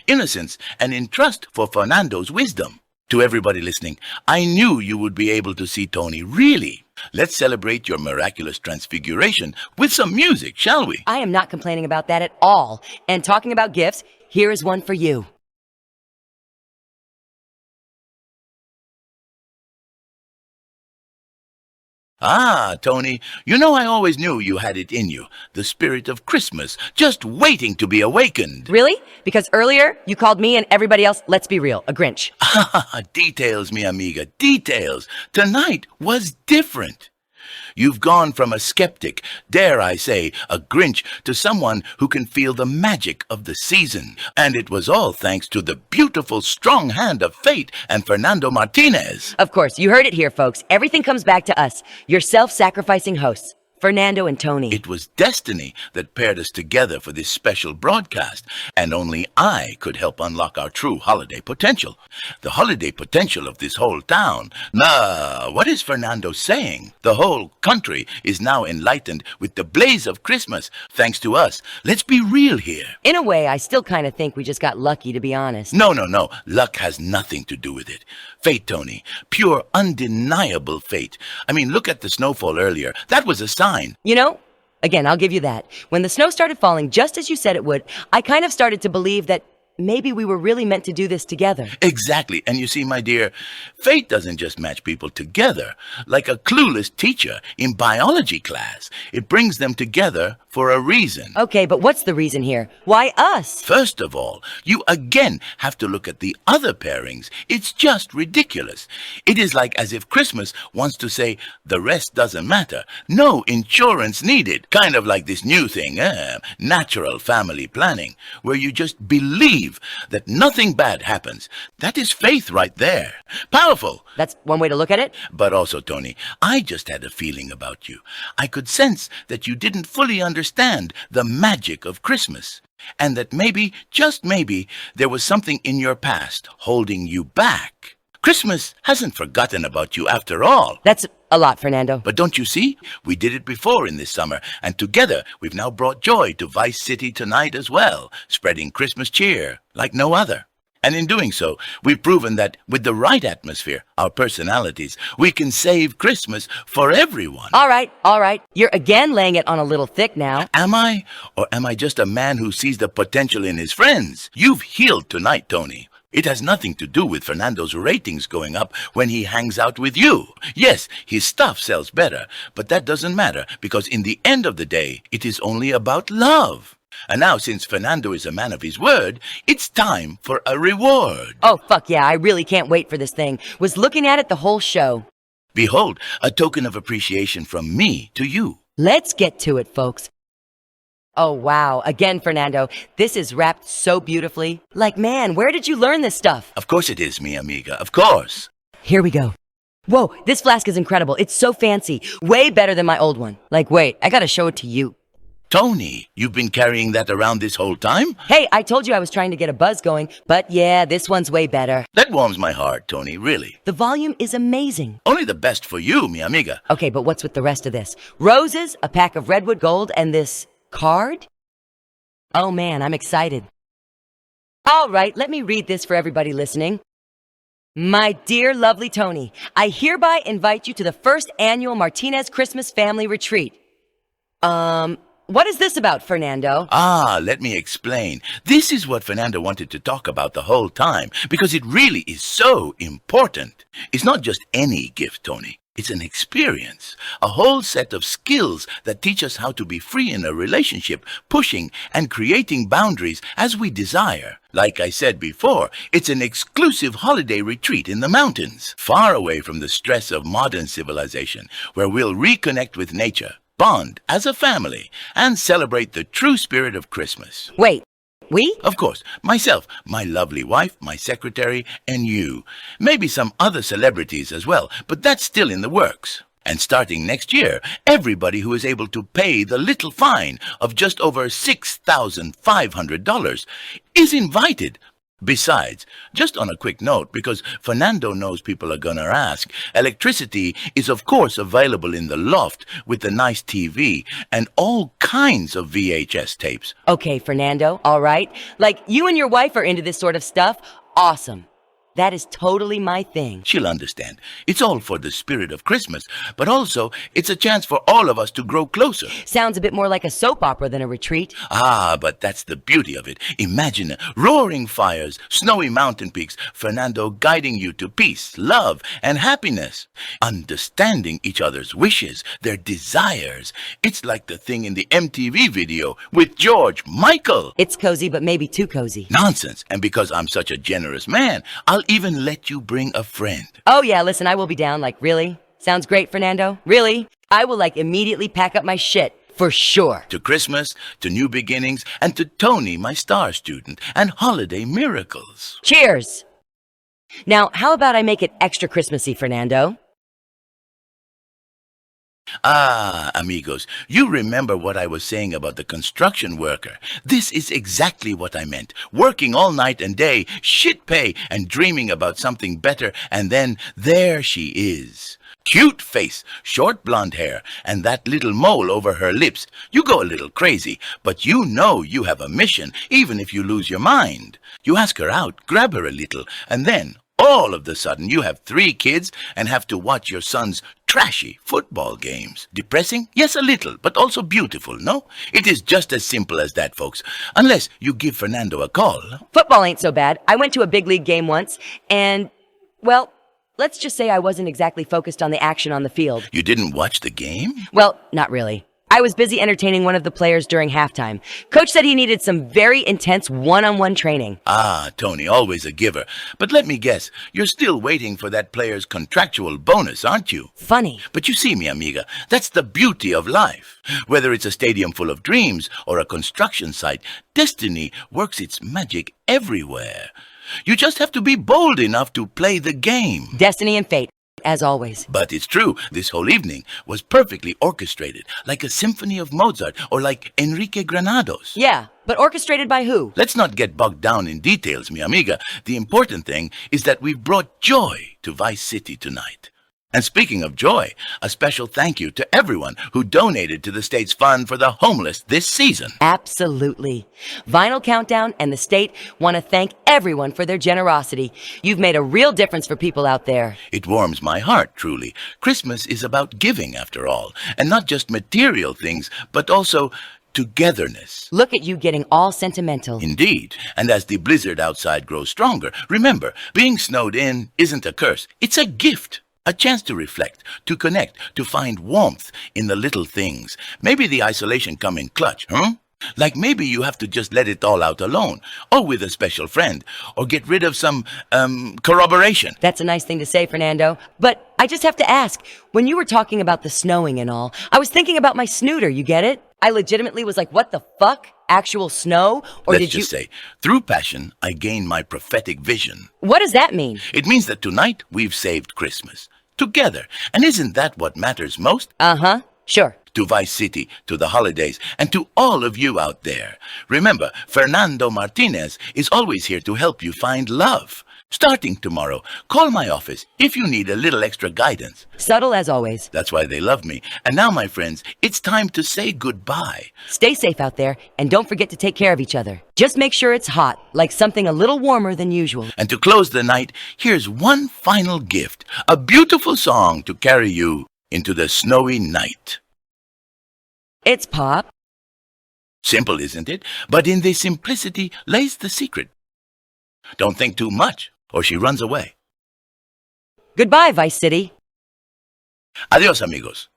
innocence, and in trust for Fernando's wisdom. To everybody listening, I knew you would be able to see Toni, really. Let's celebrate your miraculous transfiguration with some music, shall we? I am not complaining about that at all. And talking about gifts, here is one for you. Ah, Toni, you know I always knew you had it in you, the spirit of Christmas, just waiting to be awakened. Really? Because earlier, you called me and everybody else, let's be real, a Grinch. Details, mi amiga, details. Tonight was different. You've gone from a skeptic, dare I say, a Grinch, to someone who can feel the magic of the season. And it was all thanks to the beautiful, strong hand of fate and Fernando Martinez. Of course, you heard it here, folks. Everything comes back to us, your self-sacrificing hosts, Fernando and Toni. It was destiny that paired us together for this special broadcast, and only I could help unlock our true holiday potential. The holiday potential of this whole town. Nah, what is Fernando saying? The whole country is now enlightened with the blaze of Christmas, thanks to us. Let's be real here. In a way, I still kind of think we just got lucky, to be honest. No. Luck has nothing to do with it. Fate, Toni. Pure, undeniable fate. I mean, look at the snowfall earlier. That was a sign. You know, again, I'll give you that. When the snow started falling just as you said it would, I kind of started to believe that maybe we were really meant to do this together. Exactly. And you see, my dear, fate doesn't just match people together like a clueless teacher in biology class. It brings them together for a reason. Okay, but what's the reason here? Why us? First of all, you again have to look at the other pairings. It's just ridiculous. It is like as if Christmas wants to say, the rest doesn't matter. No insurance needed. Kind of like this new thing, natural family planning, where you just believe that nothing bad happens. That is faith right there. Powerful. That's one way to look at it. But also, Toni, I just had a feeling about you. I could sense that you didn't fully understand the magic of Christmas, and that maybe, just maybe, there was something in your past holding you back. Christmas hasn't forgotten about you after all. That's a lot, Fernando. But don't you see? We did it before in this summer, and together we've now brought joy to Vice City tonight as well, spreading Christmas cheer like no other. And in doing so, we've proven that with the right atmosphere, our personalities, we can save Christmas for everyone. All right. You're again laying it on a little thick now. Am I? Or am I just a man who sees the potential in his friends? You've healed tonight, Toni. It has nothing to do with Fernando's ratings going up when he hangs out with you. Yes, his stuff sells better, but that doesn't matter because in the end of the day, it is only about love. And now, since Fernando is a man of his word, it's time for a reward. Oh, fuck yeah, I really can't wait for this thing. Was looking at it the whole show. Behold, a token of appreciation from me to you. Let's get to it, folks. Oh, wow. Again, Fernando, this is wrapped so beautifully. Like, man, where did you learn this stuff? Of course it is, mi amiga, of course. Here we go. Whoa, this flask is incredible. It's so fancy. Way better than my old one. Like, wait, I gotta show it to you. Toni, you've been carrying that around this whole time? Hey, I told you I was trying to get a buzz going, but yeah, this one's way better. That warms my heart, Toni, really. The volume is amazing. Only the best for you, mi amiga. Okay, but what's with the rest of this? Roses, a pack of redwood gold, and this card? Oh man, I'm excited. All right, let me read this for everybody listening. My dear lovely Toni, I hereby invite you to the first annual Martinez Christmas Family Retreat. What is this about, Fernando? Let me explain. This is what Fernando wanted to talk about the whole time, because it really is so important. It's not just any gift, Toni. It's an experience, a whole set of skills that teach us how to be free in a relationship, pushing and creating boundaries as we desire. Like I said before, it's an exclusive holiday retreat in the mountains, far away from the stress of modern civilization, where we'll reconnect with nature, bond as a family, and celebrate the true spirit of Christmas. Wait, we? Of course, myself, my lovely wife, my secretary, and you. Maybe some other celebrities as well, but that's still in the works. And starting next year, everybody who is able to pay the little fine of just over $6,500 is invited. Besides, just on a quick note, because Fernando knows people are gonna ask, electricity is of course available in the loft with the nice TV and all kinds of VHS tapes. Okay, Fernando, all right. Like, you and your wife are into this sort of stuff. Awesome. That is totally my thing. She'll understand. It's all for the spirit of Christmas, but also it's a chance for all of us to grow closer. Sounds a bit more like a soap opera than a retreat. But that's the beauty of it. Imagine roaring fires, snowy mountain peaks, Fernando guiding you to peace, love, and happiness. Understanding each other's wishes, their desires. It's like the thing in the MTV video with George Michael. It's cozy, but maybe too cozy. Nonsense. And because I'm such a generous man, I'll even let you bring a friend. Oh yeah, listen, I will be down. Like, really? Sounds great, Fernando. Really? I will, like, immediately pack up my shit. For sure. To Christmas, to new beginnings, and to Toni, my star student, and holiday miracles. Cheers! Now, how about I make it extra Christmassy, Fernando? Amigos, you remember what I was saying about the construction worker. This is exactly what I meant. Working all night and day, shit pay, and dreaming about something better, and then there she is. Cute face, short blonde hair, and that little mole over her lips. You go a little crazy, but you know you have a mission, even if you lose your mind. You ask her out, grab her a little, and then all of the sudden you have 3 kids and have to watch your son's trashy football games. Depressing? Yes, a little, but also beautiful, no? It is just as simple as that, folks. Unless you give Fernando a call. Football ain't so bad. I went to a big league game once, and, well, let's just say I wasn't exactly focused on the action on the field. You didn't watch the game? Well, not really. I was busy entertaining one of the players during halftime. Coach said he needed some very intense one-on-one training. Toni, always a giver. But let me guess, you're still waiting for that player's contractual bonus, aren't you? Funny. But you see, mi amiga, that's the beauty of life. Whether it's a stadium full of dreams or a construction site, destiny works its magic everywhere. You just have to be bold enough to play the game. Destiny and fate, as always. But it's true, this whole evening was perfectly orchestrated, like a symphony of Mozart or like Enrique Granados. Yeah, but orchestrated by who? Let's not get bogged down in details, mi amiga. The important thing is that we've brought joy to Vice City tonight. And speaking of joy, a special thank you to everyone who donated to the state's fund for the homeless this season. Absolutely. Vinyl Countdown and the state want to thank everyone for their generosity. You've made a real difference for people out there. It warms my heart, truly. Christmas is about giving, after all, and not just material things, but also togetherness. Look at you getting all sentimental. Indeed. And as the blizzard outside grows stronger, remember, being snowed in isn't a curse. It's a gift. A chance to reflect, to connect, to find warmth in the little things. Maybe the isolation come in clutch, huh? Like maybe you have to just let it all out alone, or with a special friend, or get rid of some, corroboration. That's a nice thing to say, Fernando. But I just have to ask, when you were talking about the snowing and all, I was thinking about my snooter, you get it? I legitimately was like, what the fuck? Actual snow? Or Let's did you just say, through passion, I gain my prophetic vision. What does that mean? It means that tonight we've saved Christmas. Together. And isn't that what matters most? Uh-huh. Sure. To Vice City, to the holidays, and to all of you out there. Remember, Fernando Martinez is always here to help you find love. Starting tomorrow, call my office if you need a little extra guidance. Subtle as always. That's why they love me. And now, my friends, it's time to say goodbye. Stay safe out there, and don't forget to take care of each other. Just make sure it's hot, like something a little warmer than usual. And to close the night, here's one final gift. A beautiful song to carry you into the snowy night. It's Pop. Simple, isn't it? But in the simplicity lays the secret. Don't think too much, or she runs away. Goodbye, Vice City. Adios, amigos.